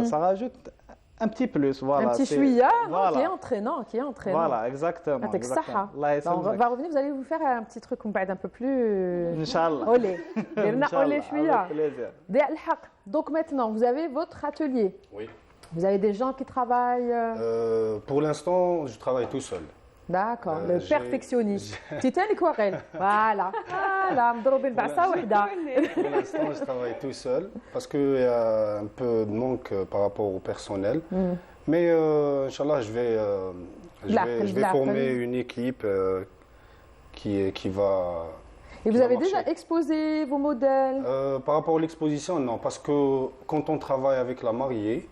ça rajoute un petit plus. Voilà, Un petit c'est- chouïa voilà. qui est entraînant, qui est entraînant. Voilà, exactement. Avec exactement. Saha. Allah Alors, on يسلمك. va revenir, vous allez vous faire un petit truc un peu plus... Inch'Allah. Olé. Dirna olé Inch'Allah, chouïa. avec plaisir. Des al-haq. Donc maintenant, vous avez votre atelier. Oui. Vous avez des gens qui travaillent... Pour l'instant, je travaille tout seul. D'accord, le j'ai- perfectionniste. Titan aquarelle. Voilà. Voilà, مضروبين بعصا وحده. Pour l'instant, je travaille tout seul parce qu'il y a un peu de manque par rapport au personnel. Mais Inch'Allah, je vais Black. former une équipe qui va... Et vous qui va avez marcher. déjà exposé vos modèles? Par rapport à l'exposition, non, parce que quand on travaille avec la mariée,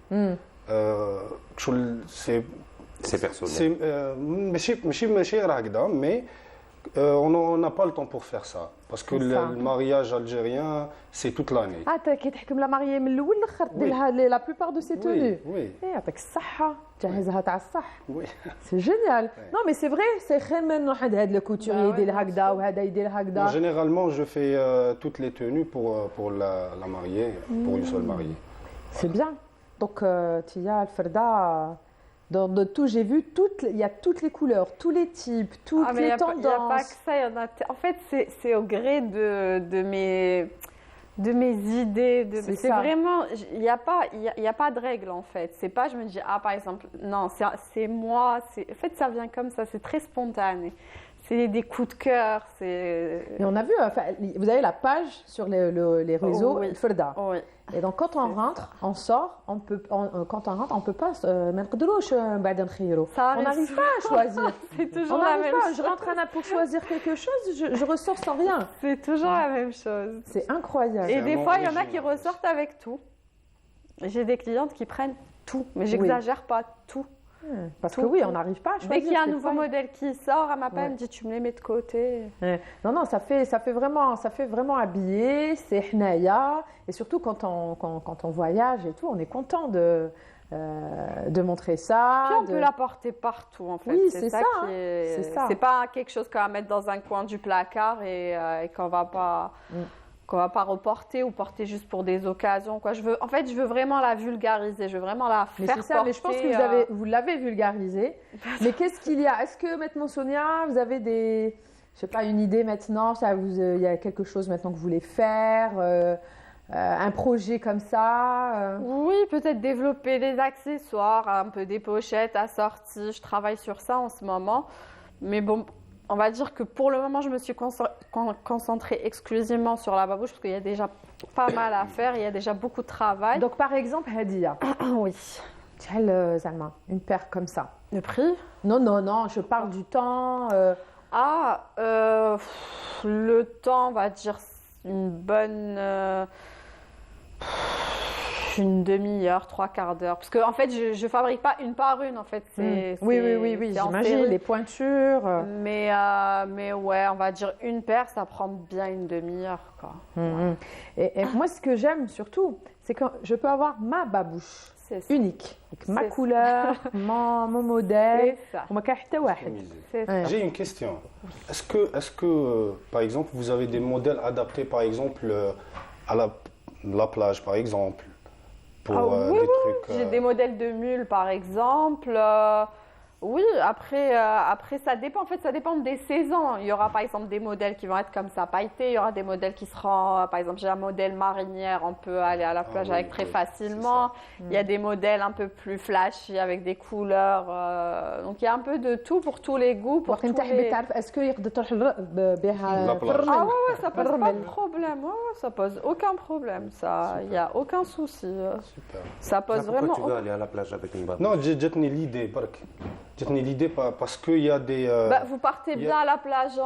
c'est C'est personnel. ماشي راه هكذا, mais on n'a pas le temps pour faire ça parce que C'est ça. le mariage algérien c'est toute l'année. Ah, كي تحكم لا mariée من الاول للاخر دير لها la plupart de ses tenues. Oui, يعطيك الصحة تجهزها تاع الصح. oui. C'est génial. Non mais c'est vrai, c'est خير من واحد هذا الكوتوري Bah ouais, يدير هكذا وهذا يدير Bon, هكذا. généralement, je fais toutes les tenues pour la mariée, pour une seule mariée. C'est bien. Donc Tia Alferda, dans tout j'ai vu il y a toutes les couleurs, tous les types, toutes Ah, mais les il n'y a tendances. pas que ça. Il y en a en fait, c'est au gré de mes idées. C'est C'est ça. vraiment, il n'y a pas de règle en fait. C'est pas, je me dis, ah par exemple, non, c'est moi. En fait, ça vient comme ça, c'est très spontané. C'est des coups de cœur. Et on a vu, enfin, vous avez la page sur les réseaux, Oui. Alferda. Oui. Et donc quand on rentre, on sort, quand on rentre, on peut pas ما نقدروش بعد نخيروا. Ça On arrive n'arrive pas à choisir. C'est toujours On la n'arrive même pas. chose. Je rentre pour choisir quelque chose, je ressors sans rien. C'est toujours la même chose. C'est incroyable. Et des vraiment fois, il y en a original, qui ressortent avec tout. J'ai des clientes qui prennent tout, mais Oui. j'exagère pas tout. Parce tout, que oui, tout. on n'arrive pas à choisir. Dès qu'il y a un des nouveau fois. modèle qui sort, elle m'appelle, Ouais. elle me dit tu me les mets de côté. Ouais. Non, ça fait vraiment habillé, c'est hnaya. Et surtout quand on voyage et tout, on est content de montrer ça. Puis on peut la porter partout en fait. Oui, c'est ça, qui est... c'est ça. C'est pas quelque chose qu'on va mettre dans un coin du placard et qu'on va pas reporter ou porter juste pour des occasions. Quoi. Je veux vraiment la vulgariser, je veux vraiment la Mais faire c'est ça, porter. mais je pense que vous l'avez vulgarisé. Mais qu'est-ce qu'il y a? Est-ce que maintenant, Sonia, vous avez je sais pas, une idée maintenant? Il y a quelque chose maintenant que vous voulez faire? Un projet comme ça? Oui, peut-être développer des accessoires, un peu des pochettes assorties. Je travaille sur ça en ce moment. Mais bon, on va dire que pour le moment, je me suis concentrée exclusivement sur la babouche parce qu'il y a déjà pas mal à faire, il y a déjà beaucoup de travail. Donc, par exemple, Hadia, Oui. Zalma, une paire comme ça. Le prix? Non, je parle du temps. Le temps, on va dire une bonne... une demi-heure, 3/4 d'heure. Parce qu'en fait, je fabrique pas une par une, en fait. Oui, c'est en j'imagine, série. les pointures. Mais ouais, on va dire une paire, ça prend bien une demi-heure, quoi. Et moi, ce que j'aime surtout, c'est que je peux avoir ma babouche C'est ça. unique, avec ma C'est ça. couleur, mon modèle. C'est ça. وما كان حتى واحد. C'est ça. Ouais. J'ai une question. Est-ce que par exemple, vous avez des modèles adaptés, par exemple, à la plage, par exemple, pour Oui, des trucs J'ai des modèles de mules, par exemple. Oui, après, ça dépend. En fait, ça dépend des saisons. Il y aura, par exemple, des modèles qui vont être comme ça, pailletés. Il y aura des modèles qui seront, par exemple, j'ai un modèle marinière. On peut aller à la plage oui, avec très oui, facilement. Il y a des modèles un peu plus flashy, avec des couleurs. Donc, il y a un peu de tout pour tous les goûts, pour tous وقت تحبي les... تعرف اسكو يقدر تروح بها La plage. Ah ouais, ça pose pas de فرمل. problème. Ouais, ça pose aucun problème. Ça, il n'y a aucun souci. Super. Ça pose Pourquoi vraiment... tu veux aller à la plage avec une babouche? Non, جاتني l'idée, برك. جاتني l'idée parce qu'il y a des... Bah, vous partez il y a- bien à la plage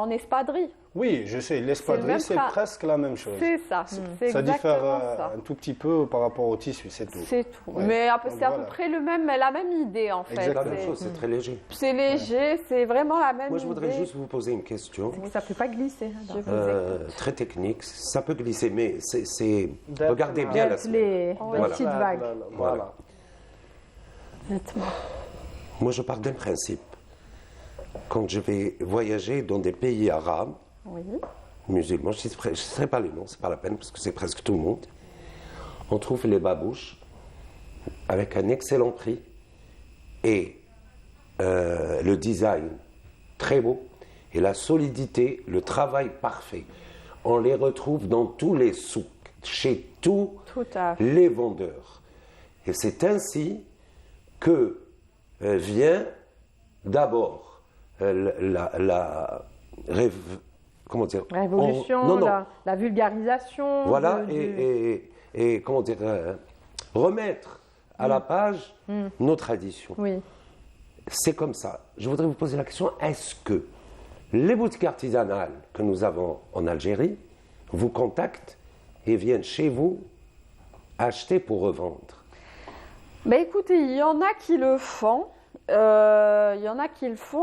en espadrille. Oui, je sais, l'espadrille, c'est presque la même chose. C'est ça, c'est Ça diffère exactement ça. un tout petit peu par rapport au tissu, c'est tout. C'est tout. Ouais. Mais Donc c'est à peu voilà. près la même idée en fait. C'est la Exactement. même chose, c'est très léger. C'est léger, c'est vraiment la même Moi, je voudrais idée. juste vous poser une question. Ça ne peut pas glisser. Je vous écoute. Très technique. Ça peut glisser, mais regardez bien la semaine. Les Voilà. petites vagues. Voilà. Dites-moi. Moi, je pars d'un principe. Quand je vais voyager dans des pays arabes, Oui. musulmans, je ne citerai pas les noms, c'est pas la peine, parce que c'est presque tout le monde, on trouve les babouches avec un excellent prix et le design très beau et la solidité, le travail parfait. On les retrouve dans tous les souks, chez tous Tout à fait. les vendeurs. Et c'est ainsi que vient d'abord comment dire, Révolution, non, non. La vulgarisation. Voilà, du- et comment dire, remettre à la page nos traditions. Oui. C'est comme ça. Je voudrais vous poser la question, est-ce que les boutiques artisanales que nous avons en Algérie vous contactent et viennent chez vous acheter pour revendre? Ben écoutez, il y en a qui le font.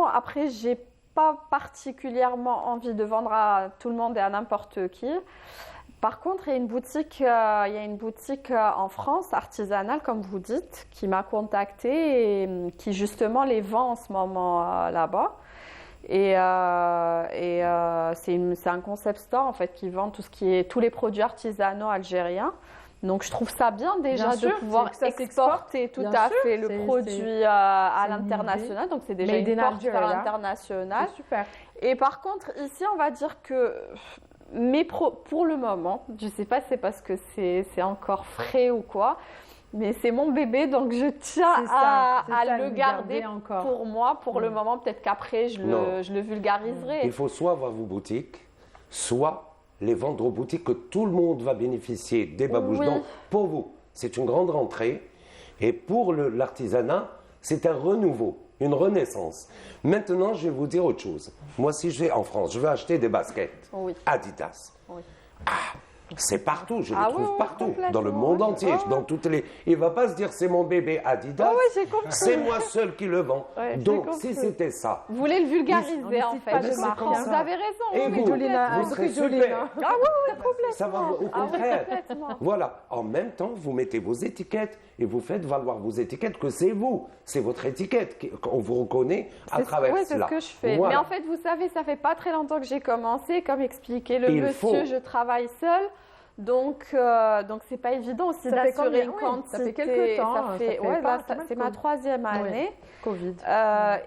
Après, j'ai pas particulièrement envie de vendre à tout le monde et à n'importe qui. Par contre, il y a une boutique en France artisanale, comme vous dites, qui m'a contactée et qui justement les vend en ce moment là-bas. Et c'est un concept store en fait qui vend tous les produits artisanaux algériens. Donc je trouve ça bien déjà Bien sûr, de pouvoir c'est que ça exporter tout Bien à sûr, fait le c'est- produit à c'est une l'international. Donc c'est déjà Made une in porte vers Algeria. l'international. C'est super. Et par contre, ici, on va dire que pour le moment, je ne sais pas si c'est parce que c'est encore frais ou quoi, mais c'est mon bébé, donc je tiens C'est ça, à le le garder encore. pour moi, pour le moment. Peut-être qu'après, je Non. le vulgariserai. Il faut soit avoir vos boutiques, soit les vendre aux boutiques, que tout le monde va bénéficier des babouches. Oui. Donc, pour vous, c'est une grande rentrée. Et pour l'artisanat, c'est un renouveau, une renaissance. Maintenant, je vais vous dire autre chose. Moi, si je vais en France, je veux acheter des baskets Oui. Adidas. Oui. C'est partout, je les Ah trouve oui, oui, partout, complètement, dans le monde oui. entier, Ah dans toutes les. Il va pas se dire c'est mon bébé Adidas, Ah oui, j'ai compris. c'est moi seul qui le vend. Ouais, j'ai Donc compris. si c'était ça, Vous voulez le On vulgariser ne en cite fait. pas de je marque, comprends. hein. Vous avez raison. et oui, vous, Jolina, vous un serez truc Jolina. super. Ah oui, oui, complètement. Ça va au Ah oui, contraire. complètement. Voilà, en même temps, vous mettez vos étiquettes et vous faites valoir vos étiquettes que c'est vous, c'est votre étiquette qu'on vous reconnaît à travers Oui, c'est cela. ce que je fais. Voilà. Mais en fait, vous savez, ça fait pas très longtemps que j'ai commencé. Comme expliqué le Il monsieur, faut. je travaille seule. Donc c'est pas évident aussi Ça fait d'assurer combien une Oui, quantité. ça fait quelques temps, Ça ça fait, fait ouais, pas là, mal c'est de ma Covid. 3e année. Covid.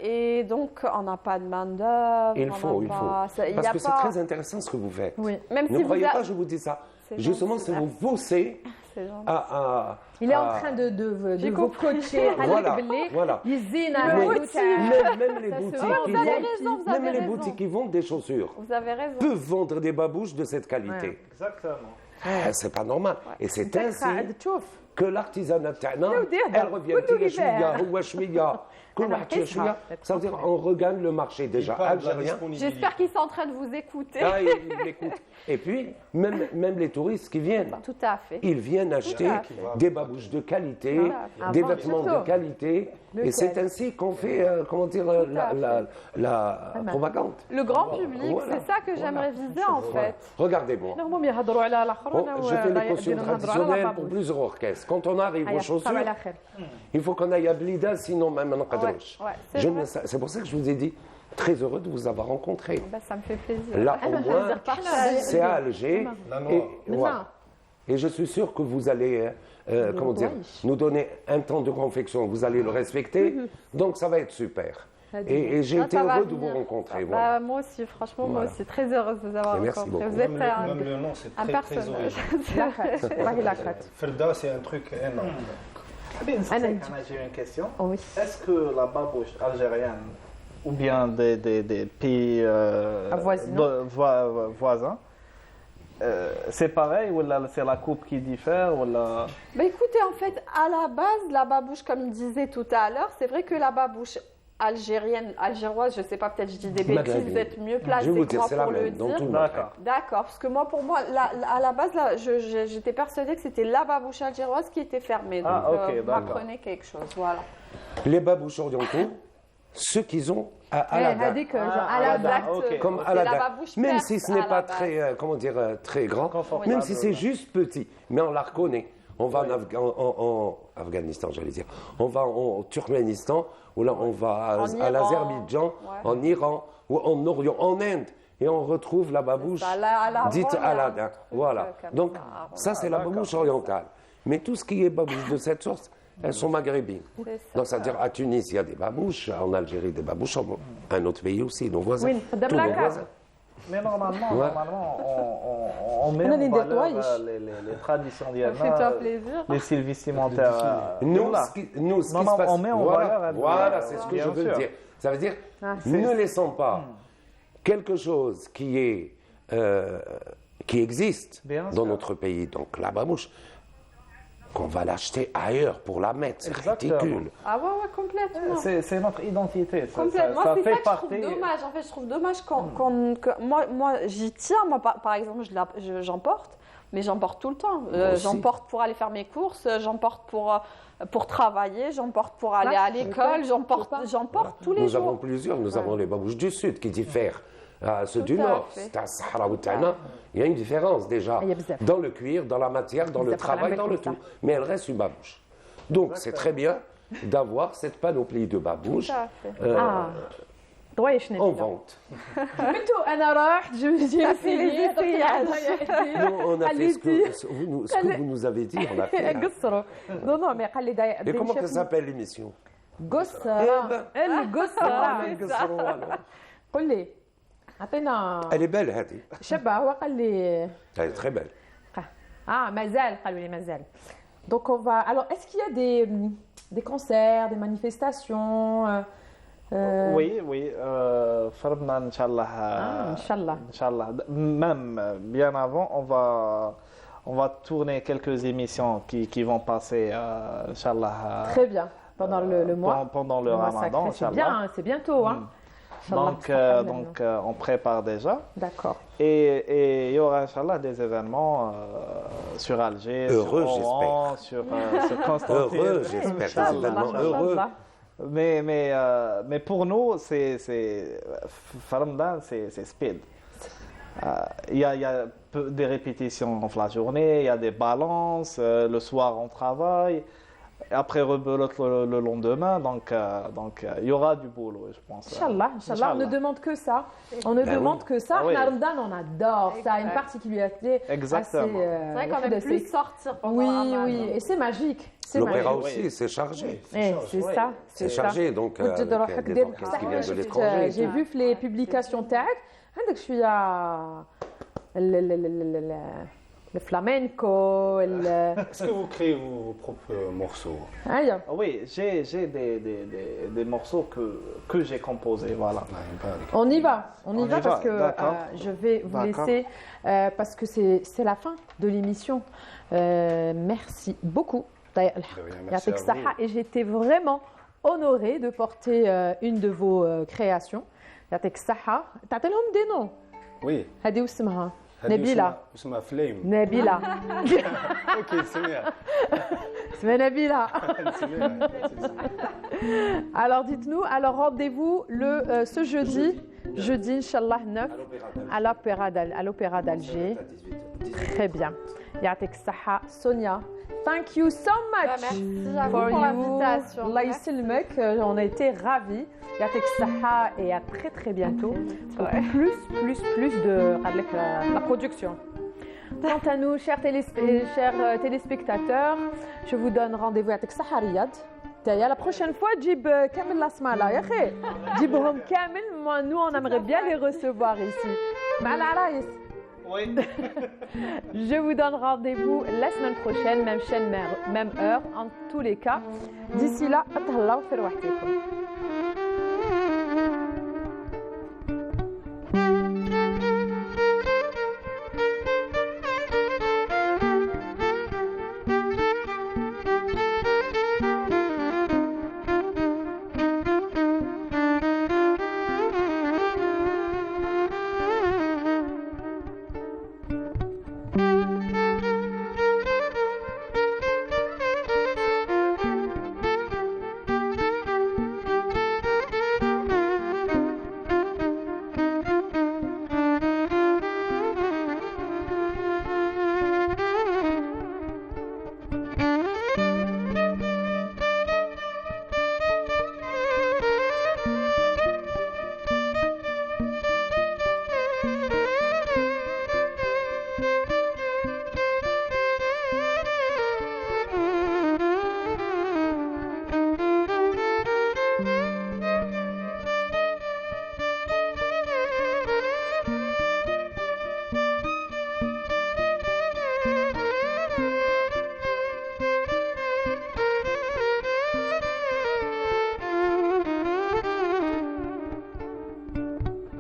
Et donc, on n'a pas de main-d'œuvre. Il on faut, n'a il pas- faut. ça- il y Parce a que c'est pas- très intéressant ce que vous faites. Oui. Même Ne si croyez vous pas, a- je vous dis ça. C'est Justement, gentil, c'est vous pousser C'est gentil. à Il est en train de J'ai vous compris. coacher. Voilà, voilà. Yzina, Oui. Maïouta. Même les Ça se boutiques voit, qui vous avez vendent, raison, vous même avez les raison. boutiques qui vendent des chaussures Vous avez raison. peuvent vendre des babouches de cette qualité. Ouais. Exactement. C'est pas normal. Et c'est ainsi قاعد تشوف que l'artisanat تاعنا, ودي هذا elle revient كله تيجي شويه يبيع. هو شويه كل واحد شويه شويه. Ça veut dire on regagne le marché déjà algérien. J'espère qu'ils sont en train de vous écouter. Ah, ils m'écoutent. Et puis, même les touristes qui viennent, Tout à fait. ils viennent acheter à fait. des babouches de qualité, Ah, des bon, vêtements de surtout. qualité. Et c'est ainsi qu'on fait, comment dire, la propagande. Le grand public, Voilà. c'est ça que j'aimerais viser en fait. Regardez-moi. هم يهضروا على الاخر Bon, وانا je fais les costumes بدينا نهضروا على traditionnels بابوش. pour plusieurs orchestres. Quand on arrive aux هيا، chaussures, صباح على خير. il faut qu'on aille à Blida, sinon même on n'قدروش. Ouais, c'est Je vrai. ne sais- C'est pour ça que je vous ai dit, très heureux de vous avoir rencontré. Bah, ça me fait plaisir. Là, au moins, c'est à Alger. La Et, noix. voilà. Et je suis sûr que vous allez, comment dire, nous donner un temps de réflexion. Vous allez le respecter. Donc, ça va être super. Et j'ai Ah, été ça va heureux de vous venir. rencontrer. Bah, voilà. moi aussi, franchement, moi Voilà. aussi, très heureuse de vous avoir Merci rencontré. beaucoup. Vous êtes Même le nom, c'est un très, très personnage. original. والله لا خات. Ferda, c'est un truc énorme. J'ai une question. Oui. Est-ce que la babouche algérienne ou bien des pays Avoisinants. voisins, c'est pareil ou là, c'est la coupe qui diffère ou la... Bah écoutez, en fait, à la base, la babouche, comme il disait tout à l'heure, c'est vrai que la babouche algéroise, je sais pas, peut-être je dis des bêtises, vous êtes mieux placé Je vais vous que dire, moi c'est la pour le même dans dire. tout le D'accord. D'accord, parce que moi, pour moi, à la base, là, j'étais persuadée que c'était la babouche algéroise qui était fermée. Donc, Ah, ok, vous d'accord. m'apprenez quelque chose, voilà. Les babouches orientaux, ceux qu'ils ont à Aladdin. هذيك genre Ah, Aladdin. Aladdin, ok. Comme C'est la Aladdin. babouche Même perse si ce à n'est la pas base. très, comment dire, très grand, Confortable, même si c'est ouais. juste petit, mais on la reconnaît. On va en Afghanistan, j'allais dire. On va en Turkménistan, ou là on va En à Iran. l'Azerbaïdjan, Ouais. en Iran, ou en Orient, en Inde. Et on retrouve la babouche Ça, là, à l'avant, dite il y a un Aladdin. truc, Voilà. comme Donc, ça, avant. ça, c'est la babouche orientale. Mais tout ce qui est babouche de cette sorte, elles sont maghrébines. C'est ça. Donc, c'est-à-dire à Tunis, il y a des babouches, en Algérie, des babouches, un autre pays aussi, nos voisins. Oui, Tous قدام nos la cave. voisins. Mais normalement, Ouais. on met On a en des valeur nettoyages. les traditions Ça d'Yalna, fait toi plaisir. les sylvies cimentaires. Nous, voilà. ce qui se Non, non, passe, on met en voilà, valeur, voilà, c'est ce que bien je veux sûr. dire. Ça veut dire, Ah, ne laissons pas quelque chose qui existe Bien dans sûr. notre pays, donc la babouche, qu'on va l'acheter ailleurs pour la mettre. C'est Exactement. ridicule. Ah ouais, complètement. C'est notre identité. Complètement, Ça c'est fait ça que je partie. trouve dommage. En fait, je trouve dommage que moi j'y tiens. Moi, par exemple, j'en porte, mais j'en porte tout le temps. aussi. J'en porte pour aller faire mes courses, j'en porte pour travailler, j'en porte pour aller à je l'école, sais j'en pas. porte tous les Nous jours. avons plusieurs. Nous avons les babouches du sud qui diffèrent à ceux du Tout à nord. fait. C'est à Sahara ou Tana. Il y a une différence déjà Il y a bzaf. dans le cuir, dans la matière, dans le Bzaf, travail, على dans le بالك tout. Mais elle reste une babouche. Donc c'est très bien d'avoir cette panoplie de babouches Tout à fait. ضويش en نبيلة. vente. قلتوا انا رحت جي les essayages. Nous, on a fait ce que Allez-y. vous nous avez dit, on a fait. قصروا نو نو مي قال لي Et comment que ça s'appelle l'émission قصرة القصرة قل لي عطينا Elle est belle, Hadi. شبه هو قال لي Elle est très belle. مازال قالوا لي مازال. Donc on va alors est-ce qu'il y a des concerts, des manifestations Oui. فرضنا إن شاء الله. إن شاء الله. Inch'Allah. Même bien avant, on va tourner quelques émissions qui vont passer, Inch'Allah. Très bien pendant le mois. Pendant le mois Ramadan, sacré, c'est Inch'Allah. bien, c'est bientôt hein. Inch'Allah, Donc, ça sera donc on prépare déjà. D'accord. Et il y aura, Inch'Allah, des événements sur Alger, Heureux, sur Oran, sur Constantine. Heureux, j'espère. Des Inch'Allah, événements heureux. Inch'Allah. Mais pour nous, Ramadan, c'est speed. Il y a des répétitions la journée, il y a des balances, le soir on travaille, après rebelote le lendemain, donc il y aura du boulot, je pense. Inch'Allah, Inch'Allah, on ne demande que ça. On ne demande que ça. Ah oui. Ramadan, on adore. Ça a une Exact. particularité. Exactement. assez, C'est vrai qu'on aime assez- plus sortir pendant Oui, Ramadan. oui, et c'est magique. C'est L'opéra magique. aussi, c'est chargé. C'est ça. C'est ça. chargé, donc كنت avec تروح des دير orchestres qui بصح viennent de شفت- l'étranger. j'ai vu في les publications تاعك عندك شويه الفلامينكو Est-ce que vous créez vos propres morceaux? هيا Oui, j'ai des morceaux que j'ai composés, voilà. On y va, On y va parce va, que d'accord. je vais vous D'accord. laisser parce que c'est la fin de l'émission. Merci beaucoup. rien, merci يعطيك à الصحة. Et j'étais vraiment honorée de porter une de vos créations. يعطيك الصحة. تعطي لهم des noms. Oui. هذه واسمها هذه نبيلة. اسمها فليم. نبيلة. اوكي سميها. اسمها نبيلة. سميها. Alors dites-nous, alors rendez-vous ce jeudi Inch'Allah 9 à l'Opéra d'Alger. Très bien. يعطيك الصحة. Sonia, thank you so much Merci à vous for pour you. l'invitation. Allah يسلمك. On a été ravis. يعطيك الصحة et à très très bientôt pour plus de la production. Quant à nous, chers téléspectateurs, je vous donne rendez-vous يعطيك الصحة رياض. La prochaine fois, جيب كامل الأسماء يا أخي. جيبهم كامل. Nous, on aimerait bien les recevoir ici. مع العرايس. Oui. Je vous donne rendez-vous la semaine prochaine, même chaîne, même heure, en tous les cas. D'ici là, atahalaw fi rwaḥtikum.